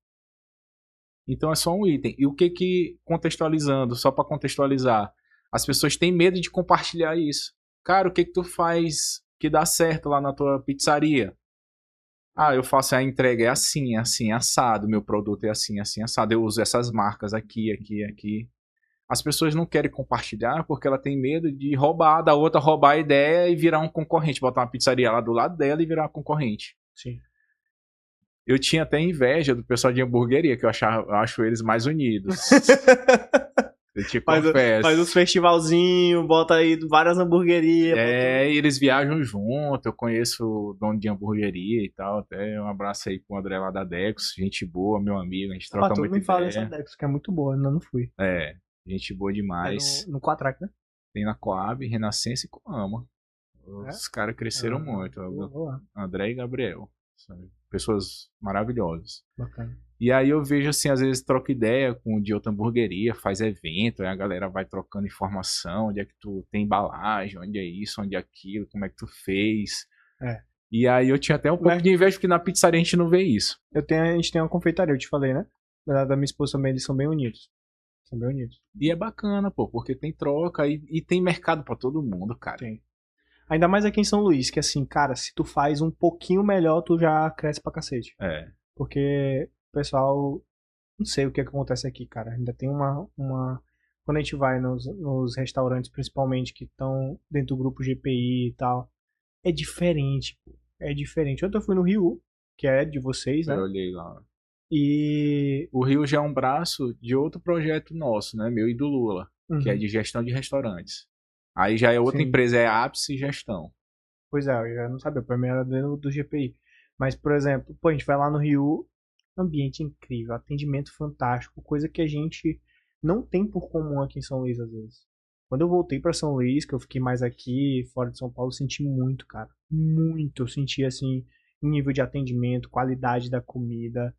Então é só um item. E o que contextualizando, só para contextualizar, as pessoas têm medo de compartilhar isso. Cara, o que tu faz que dá certo lá na tua pizzaria? Eu faço a entrega, é assim, assado. Meu produto é assim, assado. Eu uso essas marcas aqui. As pessoas não querem compartilhar porque ela tem medo de roubar, da outra roubar a ideia e virar um concorrente. Botar uma pizzaria lá do lado dela e virar uma concorrente. Sim. Eu tinha até inveja do pessoal de hamburgueria, que eu acho eles mais unidos. Eu te Faz confesso. uns festivalzinhos, bota aí várias hamburguerias. E eles viajam junto. Eu conheço o dono de hamburgueria e tal. Até um abraço aí pro André lá da Dex. Gente boa, meu amigo. A gente troca Todo muita mundo fala dessa ideia. Dex, que é muito boa, ainda não fui. Gente boa É demais. no Quatrack, né? Tem na Coab, Renascença e Coama. Os caras cresceram muito. Vou lá. André e Gabriel. São pessoas maravilhosas. Bacana. E aí eu vejo assim, às vezes troca ideia com o de outra hamburgueria, faz evento, aí a galera vai trocando informação, onde é que tu tem embalagem, onde é isso, onde é aquilo, como é que tu fez. E aí eu tinha até um pouco de inveja, porque na pizzaria a gente não vê isso. A gente tem uma confeitaria, eu te falei, né? Da minha esposa também, eles são bem unidos. São bem unidos. E é bacana, pô, porque tem troca e tem mercado pra todo mundo, cara. Tem. Ainda mais aqui em São Luís, que assim, cara, se tu faz um pouquinho melhor, tu já cresce pra cacete. Porque o pessoal, não sei o que acontece aqui, cara. Ainda tem uma... Quando a gente vai nos restaurantes, principalmente, que estão dentro do grupo GPI e tal, é diferente, pô. É diferente. Ontem eu fui no Rio, que é de vocês, né? Eu olhei lá. E... O Rio já é um braço de outro projeto nosso, né? Meu e do Lula, que é de gestão de restaurantes. Aí já é outra empresa, é Ápice Gestão. Pois é, eu já não sabia, pra mim era do GPI. Mas, por exemplo, pô, a gente vai lá no Rio, ambiente incrível, atendimento fantástico, coisa que a gente não tem por comum aqui em São Luís, às vezes. Quando eu voltei pra São Luís, que eu fiquei mais aqui, fora de São Paulo, eu senti muito, cara. Muito. Eu senti, assim, nível de atendimento, qualidade da comida.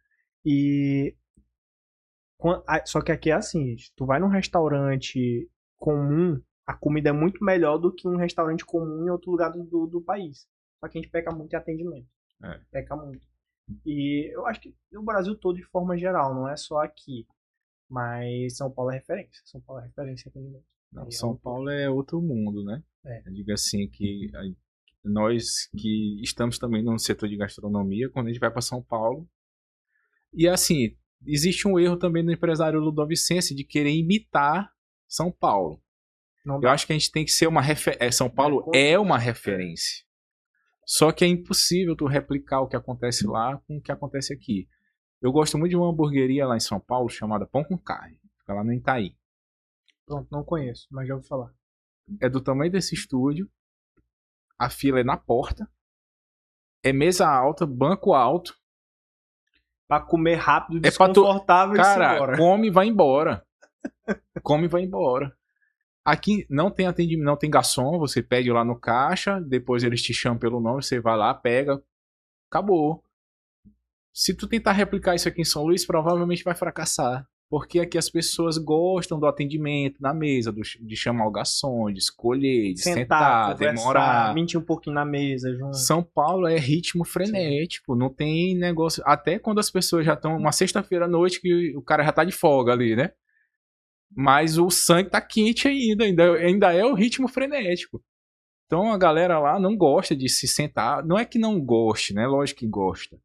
Só que aqui é assim, gente, tu vai num restaurante comum, a comida é muito melhor do que um restaurante comum em outro lugar do país. Só que a gente peca muito em atendimento. Peca muito. E eu acho que no Brasil todo, de forma geral, não é só aqui. Mas São Paulo é referência. São Paulo é referência em atendimento. Não, São Paulo é outro mundo, né? Eu digo assim que nós que estamos também no setor de gastronomia, quando a gente vai para São Paulo, e assim, existe um erro também do empresário Ludovicense de querer imitar São Paulo. Eu acho que a gente tem que ser uma referência. São Paulo é uma referência. Só que é impossível tu replicar o que acontece lá com o que acontece aqui. Eu gosto muito de uma hamburgueria lá em São Paulo chamada Pão com Carne. Fica lá no Itaí. Pronto, não conheço, mas já ouvi falar. É do tamanho desse estúdio. A fila é na porta. É mesa alta, banco alto. Pra comer rápido, desconfortável e Cara, come e vai embora. Come e vai embora. Aqui não tem atendimento, não tem garçom, você pede lá no caixa, depois eles te chamam pelo nome, você vai lá, pega, acabou. Se tu tentar replicar isso aqui em São Luís, provavelmente vai fracassar. Porque aqui as pessoas gostam do atendimento na mesa, de chamar o garçom, de escolher, de sentar, demorar. Mentir um pouquinho na mesa junto. São Paulo é ritmo frenético, não tem negócio. Até quando as pessoas já estão, uma sexta-feira à noite, que o cara já tá de folga ali, né? Mas o sangue tá quente ainda é o ritmo frenético. Então a galera lá não gosta de se sentar. Não é que não goste, né? Lógico que gosta.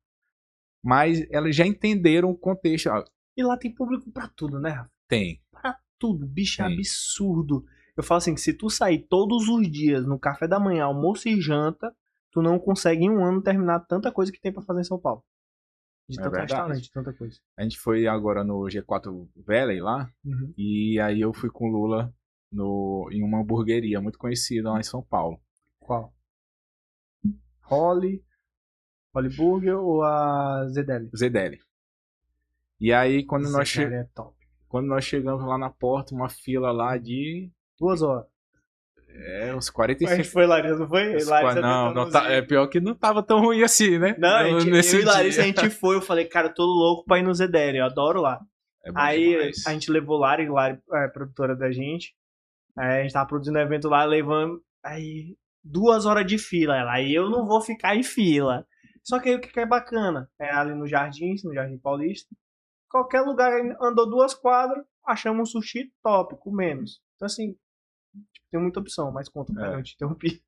Mas elas já entenderam o contexto. E lá tem público pra tudo, né, Rafa? Tem. Pra tudo. Bicho, é absurdo. Eu falo assim, que se tu sair todos os dias no café da manhã, almoço e janta, tu não consegue em um ano terminar tanta coisa que tem pra fazer em São Paulo. De tanto restaurante, de tanta coisa. A gente foi agora no G4 Valley lá, e aí eu fui com o Lula em uma hamburgueria muito conhecida lá em São Paulo. Qual? Holly Burger ou a Zedeli? Zedeli. E aí quando é top. Quando nós chegamos lá na porta, uma fila lá de 2 horas. Uns 45. A gente foi lá, não foi? Não tá, é pior que não tava tão ruim assim, né? Não, eu e Larissa, a gente foi, eu falei, cara, eu tô louco pra ir no Zedeli, eu adoro lá. Aí demais. A gente levou Lari é a produtora da gente. Aí a gente tava produzindo evento lá, levando. Aí 2 horas de fila. Aí eu não vou ficar em fila. Só que aí o que é bacana? É ali no Jardim Paulista. Qualquer lugar, andou 2 quadras, achamos um sushi top, comemos. Então assim, tem muita opção, mas conta pra não te interromper.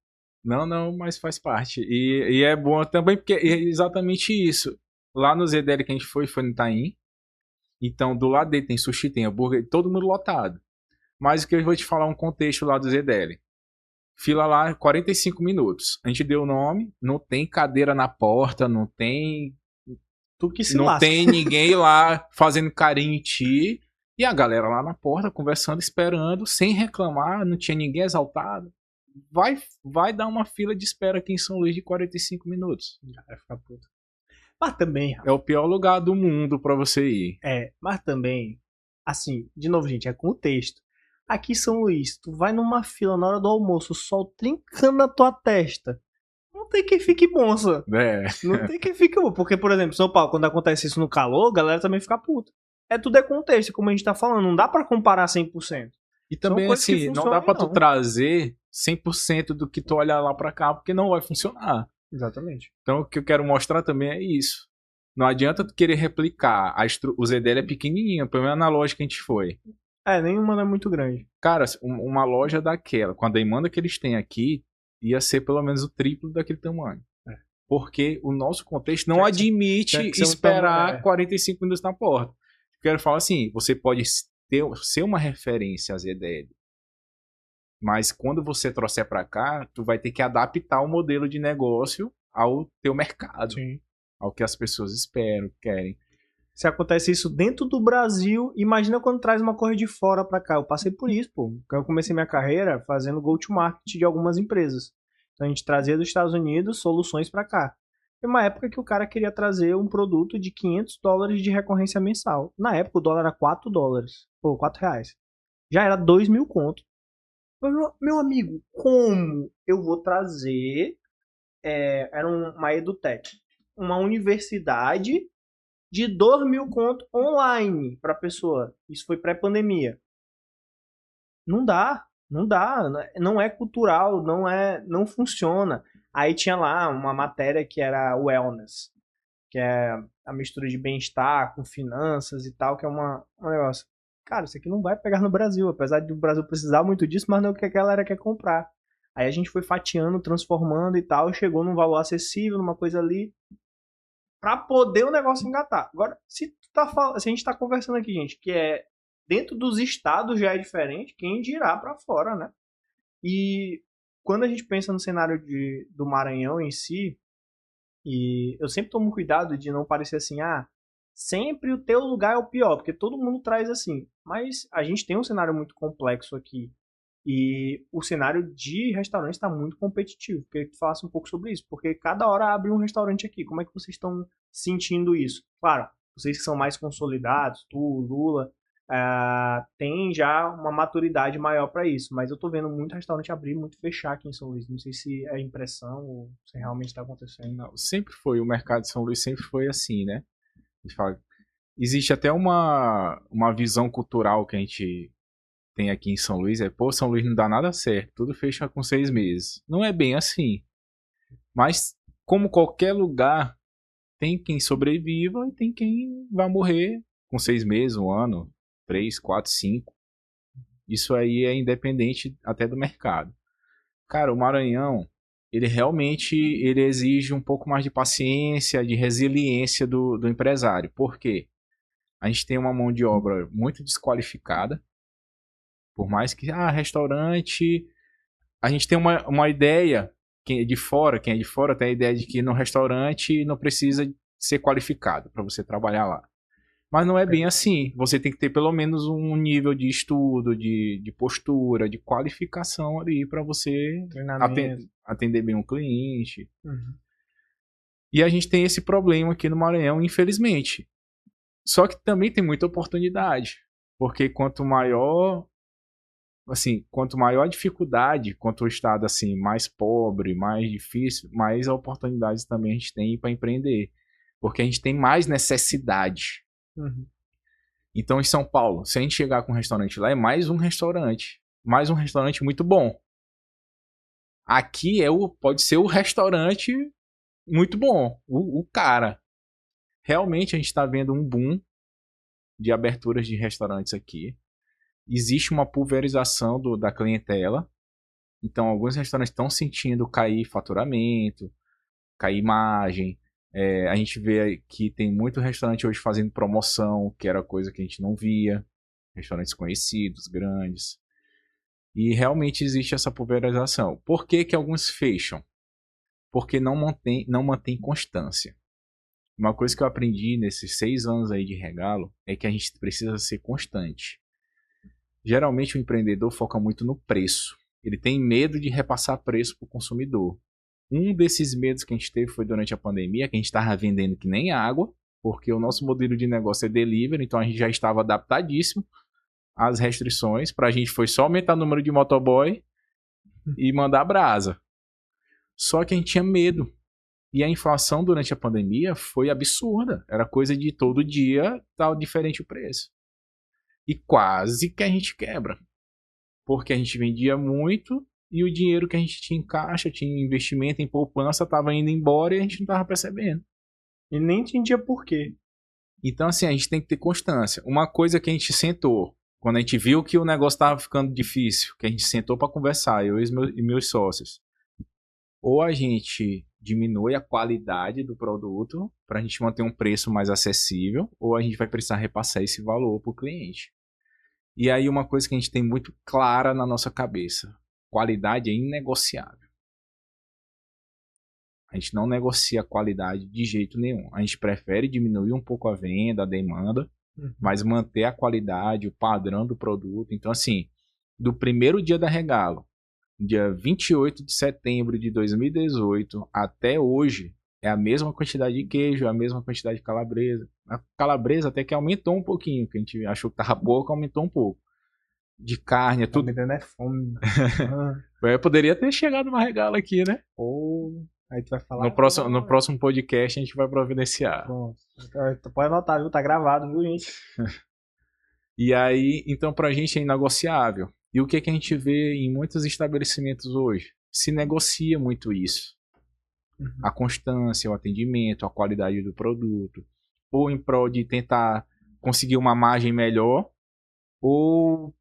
Não, mas faz parte. E é bom também porque é exatamente isso. Lá no Zedeli que a gente foi no Itaim. Então, do lado dele tem sushi, tem hambúrguer, todo mundo lotado. Mas o que eu vou te falar um contexto lá do Zedeli. Fila lá, 45 minutos. A gente deu o nome, não tem cadeira na porta, não tem... Tu que se não lasca. tem ninguém lá fazendo carinho em ti. E a galera lá na porta, conversando, esperando, sem reclamar, não tinha ninguém exaltado. Vai dar uma fila de espera aqui em São Luís de 45 minutos. Vai ficar puto. Mas também, É o pior lugar do mundo pra você ir. mas também, assim, de novo, gente, é contexto. Aqui em São Luís, tu vai numa fila na hora do almoço, o sol trincando na tua testa. Não tem quem fique bonza. Não tem quem fique bom. Porque, por exemplo, São Paulo, quando acontece isso no calor, a galera também fica puta. Tudo é contexto, como a gente tá falando. Não dá pra comparar 100%. E também, assim, não dá pra tu trazer 100% do que tu olhar lá pra cá, porque não vai funcionar. Exatamente. Então, o que eu quero mostrar também é isso. Não adianta tu querer replicar. O ZDL é pequenininho, pelo menos na loja que a gente foi. Nenhuma não é muito grande. Cara, uma loja daquela, com a demanda que eles têm aqui, ia ser pelo menos o triplo daquele tamanho. Porque o nosso contexto não admite esperar 45 minutos na porta. Quero falar assim, você pode ser uma referência a ZDL, mas quando você trouxer para cá, tu vai ter que adaptar o modelo de negócio ao teu mercado. Sim. Ao que as pessoas esperam, querem. Se acontece isso dentro do Brasil, imagina quando traz uma coisa de fora para cá. Eu passei por isso, pô. Eu comecei minha carreira fazendo go-to-market de algumas empresas. Então a gente trazia dos Estados Unidos soluções para cá. Tem uma época que o cara queria trazer um produto de $500 de recorrência mensal. Na época o dólar era $4. Pô, R$4. Já era 2.000 conto. Meu amigo, como eu vou trazer... era uma edutech. Uma universidade de 2.000 conto online pra pessoa. Isso foi pré-pandemia. Não dá. Não é cultural, não funciona. Aí tinha lá uma matéria que era wellness, que é a mistura de bem-estar com finanças e tal, que é um negócio. Cara, isso aqui não vai pegar no Brasil, apesar de o Brasil precisar muito disso, mas não é o que a galera quer comprar. Aí a gente foi fatiando, transformando e tal, e chegou num valor acessível, numa coisa ali, pra poder o negócio engatar. Agora, se a gente tá conversando aqui, gente, que é dentro dos estados já é diferente, quem dirá pra fora, né? E quando a gente pensa no cenário do Maranhão em si, e eu sempre tomo cuidado de não parecer assim, sempre o teu lugar é o pior, porque todo mundo traz assim. Mas a gente tem um cenário muito complexo aqui. E o cenário de restaurante está muito competitivo. Queria que tu falasse um pouco sobre isso, porque cada hora abre um restaurante aqui. Como é que vocês estão sentindo isso? Claro, vocês que são mais consolidados, tu, Lula, tem já uma maturidade maior para isso. Mas eu tô vendo muito restaurante abrir, muito fechar aqui em São Luís. Não sei se é impressão ou se realmente está acontecendo. Não, sempre foi. O mercado de São Luís sempre foi assim, né? A gente fala, existe até uma visão cultural que a gente tem aqui em São Luís, São Luís não dá nada certo, tudo fecha com 6 meses. Não é bem assim. Mas, como qualquer lugar, tem quem sobreviva e tem quem vai morrer com 6 meses, 1 ano, 3, 4, 5. Isso aí é independente até do mercado. Cara, o Maranhão, ele realmente exige um pouco mais de paciência, de resiliência do empresário. Por quê? A gente tem uma mão de obra muito desqualificada. Por mais que, restaurante... A gente tem uma ideia, quem é de fora tem a ideia de que no restaurante não precisa ser qualificado para você trabalhar lá. Mas não é bem assim. Você tem que ter pelo menos um nível de estudo, de postura, de qualificação ali para você atender bem um cliente. Uhum. E a gente tem esse problema aqui no Maranhão, infelizmente. Só que também tem muita oportunidade. Porque quanto maior a dificuldade, quanto o estado assim, mais pobre, mais difícil, mais oportunidades também a gente tem para empreender. Porque a gente tem mais necessidade. Uhum. Então, em São Paulo, se a gente chegar com um restaurante lá, é mais um restaurante muito bom. Aqui pode ser o restaurante muito bom, o cara. Realmente a gente está vendo um boom de aberturas de restaurantes aqui. Existe uma pulverização da clientela. Então, alguns restaurantes estão sentindo cair faturamento, cair imagem. A gente vê que tem muito restaurante hoje fazendo promoção, que era coisa que a gente não via. Restaurantes conhecidos, grandes. E realmente existe essa pulverização. Por que alguns fecham? Porque não mantém constância. Uma coisa que eu aprendi nesses 6 anos aí de regalo é que a gente precisa ser constante. Geralmente o empreendedor foca muito no preço. Ele tem medo de repassar preço para o consumidor. Um desses medos que a gente teve foi durante a pandemia, que a gente estava vendendo que nem água, porque o nosso modelo de negócio é delivery, então a gente já estava adaptadíssimo às restrições. Para a gente foi só aumentar o número de motoboy e mandar brasa. Só que a gente tinha medo. E a inflação durante a pandemia foi absurda. Era coisa de todo dia tal diferente o preço. E quase que a gente quebra. Porque a gente vendia muito e o dinheiro que a gente tinha em caixa, tinha investimento em poupança, estava indo embora e a gente não estava percebendo. E nem entendia por quê. Então, assim, a gente tem que ter constância. Uma coisa que a gente sentou, quando a gente viu que o negócio estava ficando difícil, que a gente sentou para conversar, eu e meus sócios, ou a gente diminui a qualidade do produto para a gente manter um preço mais acessível, ou a gente vai precisar repassar esse valor para o cliente. E aí uma coisa que a gente tem muito clara na nossa cabeça, qualidade é inegociável. A gente não negocia a qualidade de jeito nenhum. A gente prefere diminuir um pouco a venda, a demanda, mas manter a qualidade, o padrão do produto. Então, assim, do primeiro dia da Regalo, dia 28 de setembro de 2018 até hoje, é a mesma quantidade de queijo, a mesma quantidade de calabresa. A calabresa até que aumentou um pouquinho, que a gente achou que estava pouco, aumentou um pouco. De carne, é Tá tudo. me dando fome. Eu poderia ter chegado uma regala aqui, né? Ou aí tu vai falar. No próximo podcast a gente vai providenciar. Pronto. Tu pode anotar, viu? Tá gravado, viu, gente? E aí, então pra gente é inegociável. E o que a gente vê em muitos estabelecimentos hoje? Se negocia muito isso. A constância, o atendimento, a qualidade do produto. Ou em prol de tentar conseguir uma margem melhor, ou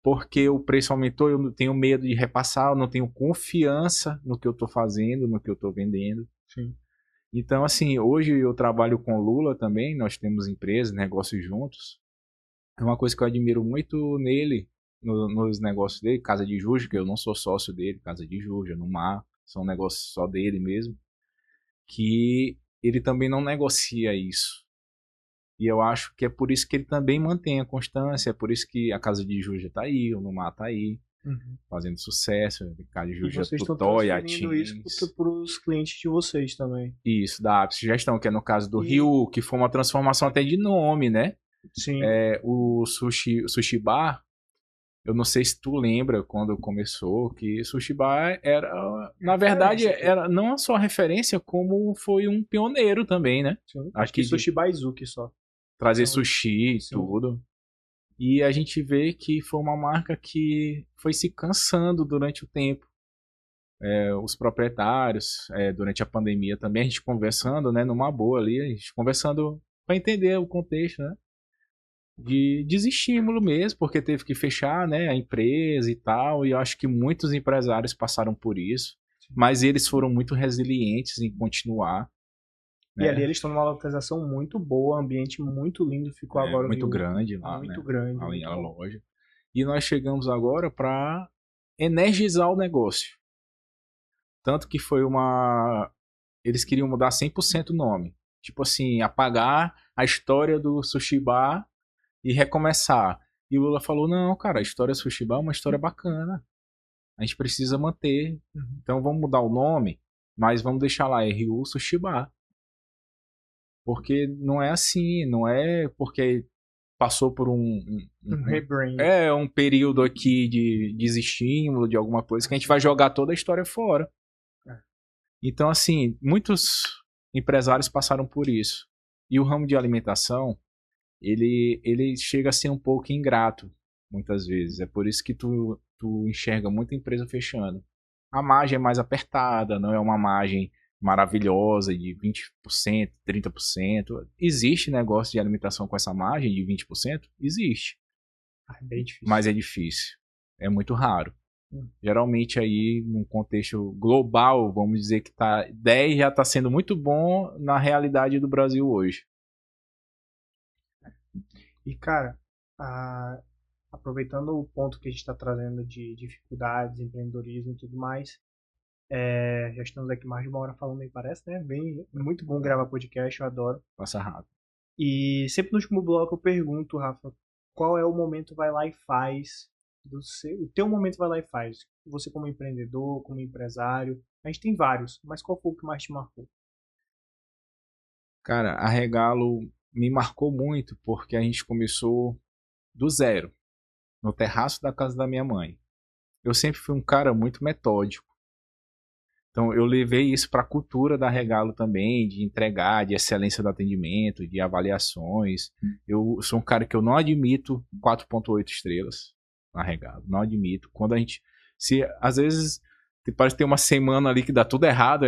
porque o preço aumentou, eu tenho medo de repassar, eu não tenho confiança no que eu estou fazendo, no que eu estou vendendo. Sim. Então, assim, hoje eu trabalho com o Lula também, nós temos empresas, negócios juntos. É uma coisa que eu admiro muito nele, nos negócios dele, Casa de Juja, que eu não sou sócio dele, Casa de Juja, no Mar, são negócios só dele mesmo, que ele também não negocia isso. E eu acho que é por isso que ele também mantém a constância, é por isso que a Casa de Juja tá aí, o Numar tá aí, fazendo sucesso, a Casa de E Juja vocês estão Tutói, transferindo isso para os clientes de vocês também. Isso, da Ápice Gestão, que é no caso do Rio, que foi uma transformação até de nome, né? Sim. O Sushi Bar, eu não sei se tu lembra quando começou, que Sushi Bar era, na verdade, era não só referência, como foi um pioneiro também, né? Sim. Acho que Sushi Baizuki só. Trazer sushi e tudo. E a gente vê que foi uma marca que foi se cansando durante o tempo. Os proprietários, durante a pandemia também, a gente conversando, né, numa boa ali, a gente conversando para entender o contexto, né? De desestímulo mesmo, porque teve que fechar, né, a empresa e tal, e eu acho que muitos empresários passaram por isso, mas eles foram muito resilientes em continuar. E ali eles estão numa localização muito boa, ambiente muito lindo, ficou agora muito grande lá, muito né? grande. Ali a loja. E nós chegamos agora para energizar o negócio. Tanto que foi uma... Eles queriam mudar 100% o nome. Tipo assim, apagar a história do Sushi Bar e recomeçar. E o Lula falou, não, cara, a história do Sushi Bar é uma história bacana. A gente precisa manter. Então vamos mudar o nome, mas vamos deixar lá RU Sushi Bar. Porque não é assim, não é porque passou por um rebrand. Um período aqui de desestímulo de alguma coisa que a gente vai jogar toda a história fora. Então, assim, muitos empresários passaram por isso. E o ramo de alimentação, ele chega a ser um pouco ingrato, muitas vezes. É por isso que tu enxerga muita empresa fechando. A margem é mais apertada, não é uma margem maravilhosa de 20%, 30%. Existe negócio de alimentação com essa margem de 20%? Existe. É bem difícil. Mas é difícil. É muito raro. Geralmente aí, num contexto global, vamos dizer que 10 já está sendo muito bom na realidade do Brasil hoje. E, cara, aproveitando o ponto que a gente está trazendo de dificuldades, empreendedorismo e tudo mais, Já estamos aqui mais de uma hora falando aí, parece, né? Bem, muito bom gravar podcast, eu adoro. Passa rápido. E sempre no último bloco eu pergunto, Rafa, qual é o momento vai lá e faz o teu momento vai lá e faz. Você como empreendedor, como empresário, a gente tem vários, mas qual foi o que mais te marcou? Cara, a Regalo me marcou muito porque a gente começou do zero, no terraço da casa da minha mãe. Eu sempre fui um cara muito metódico. Então eu levei isso para a cultura da Regalo também, de entregar, de excelência do atendimento, de avaliações. Eu sou um cara que eu não admito 4.8 estrelas na Regalo, não admito. Quando a gente, se às vezes parece ter uma semana ali que dá tudo errado,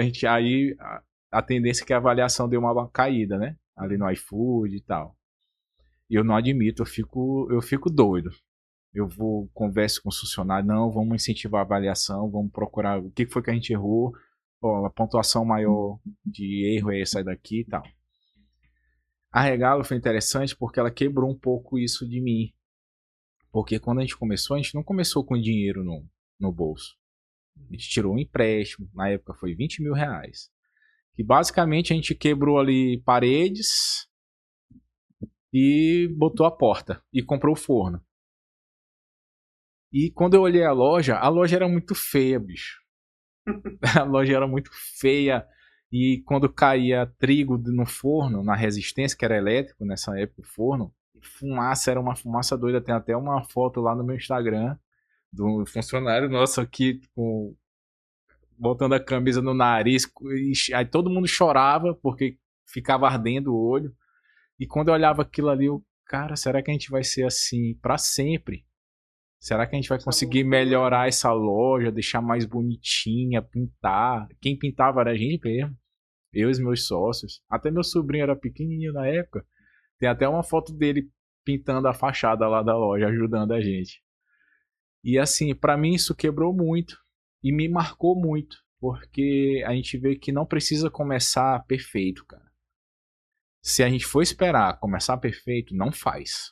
a tendência é que a avaliação dê uma caída, né? Ali no iFood e tal. E eu não admito, eu fico doido. Eu vou, converso com os funcionários, não, vamos incentivar a avaliação, vamos procurar o que foi que a gente errou, a pontuação maior de erro é essa daqui e tal. A Regalo foi interessante porque ela quebrou um pouco isso de mim. Porque quando a gente não começou com dinheiro no bolso. A gente tirou um empréstimo, na época foi 20 mil reais. Que basicamente a gente quebrou ali paredes e botou a porta e comprou o forno. E quando eu olhei a loja era muito feia, bicho. A loja era muito feia. E quando caía trigo no forno, na resistência, que era elétrico nessa época, o forno, fumaça, era uma fumaça doida. Tem até uma foto lá no meu Instagram do funcionário nosso aqui, botando a camisa no nariz. Aí todo mundo chorava porque ficava ardendo o olho. E quando eu olhava aquilo ali, eu, cara, será que a gente vai ser assim para sempre? Será que a gente vai conseguir melhorar essa loja, deixar mais bonitinha, pintar? Quem pintava era a gente mesmo. Eu e os meus sócios. Até meu sobrinho era pequenininho na época. Tem até uma foto dele pintando a fachada lá da loja, ajudando a gente. E assim, para mim isso quebrou muito. E me marcou muito. Porque a gente vê que não precisa começar perfeito, cara. Se a gente for esperar começar perfeito, não faz.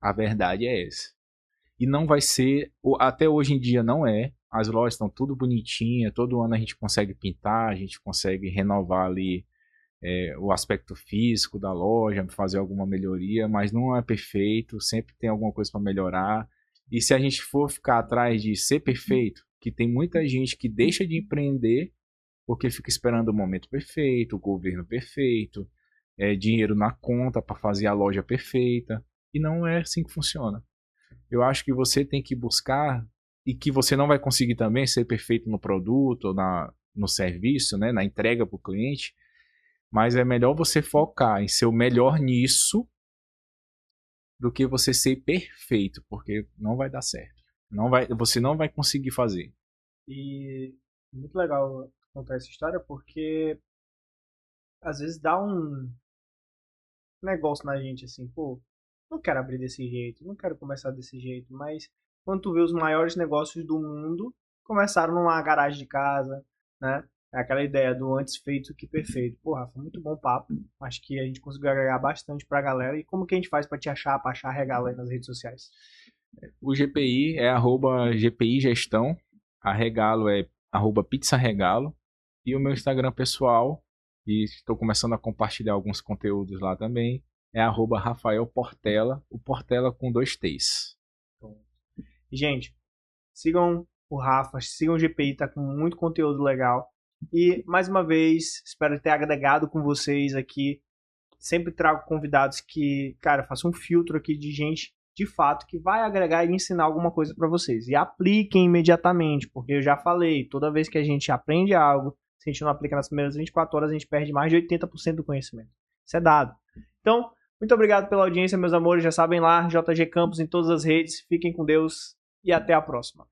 A verdade é essa. E não vai ser, até hoje em dia não é. As lojas estão tudo bonitinha, todo ano a gente consegue pintar, a gente consegue renovar ali o aspecto físico da loja, fazer alguma melhoria, mas não é perfeito, sempre tem alguma coisa para melhorar. E se a gente for ficar atrás de ser perfeito, que tem muita gente que deixa de empreender porque fica esperando o momento perfeito, o governo perfeito, dinheiro na conta para fazer a loja perfeita, e não é assim que funciona. Eu acho que você tem que buscar, e que você não vai conseguir também ser perfeito no produto ou no serviço, né, na entrega para o cliente, mas é melhor você focar em ser o melhor nisso do que você ser perfeito, porque não vai dar certo. Você não vai conseguir fazer. E muito legal contar essa história porque às vezes dá um negócio na gente assim, pô, não quero abrir desse jeito, não quero começar desse jeito, mas quando tu vê os maiores negócios do mundo começaram numa garagem de casa, né? É aquela ideia do antes feito que perfeito. Pô, Rafa, muito bom papo. Acho que a gente conseguiu agregar bastante pra galera. E como que a gente faz pra te achar, pra achar a Regalo aí nas redes sociais? O GPI é @GPI Gestão, a Regalo é @PizzaRegalo, e o meu Instagram pessoal, e estou começando a compartilhar alguns conteúdos lá também, é @Rafael Portela, o Portela com 2 T's. E, gente, sigam o Rafa, sigam o GPI, tá com muito conteúdo legal. E, mais uma vez, espero ter agregado com vocês aqui. Sempre trago convidados que, cara, façam um filtro aqui de gente, de fato, que vai agregar e ensinar alguma coisa para vocês. E apliquem imediatamente, porque eu já falei, toda vez que a gente aprende algo, se a gente não aplica nas primeiras 24 horas, a gente perde mais de 80% do conhecimento. Isso é dado. Então, muito obrigado pela audiência, meus amores. Já sabem lá, JG Campos em todas as redes. Fiquem com Deus e até a próxima.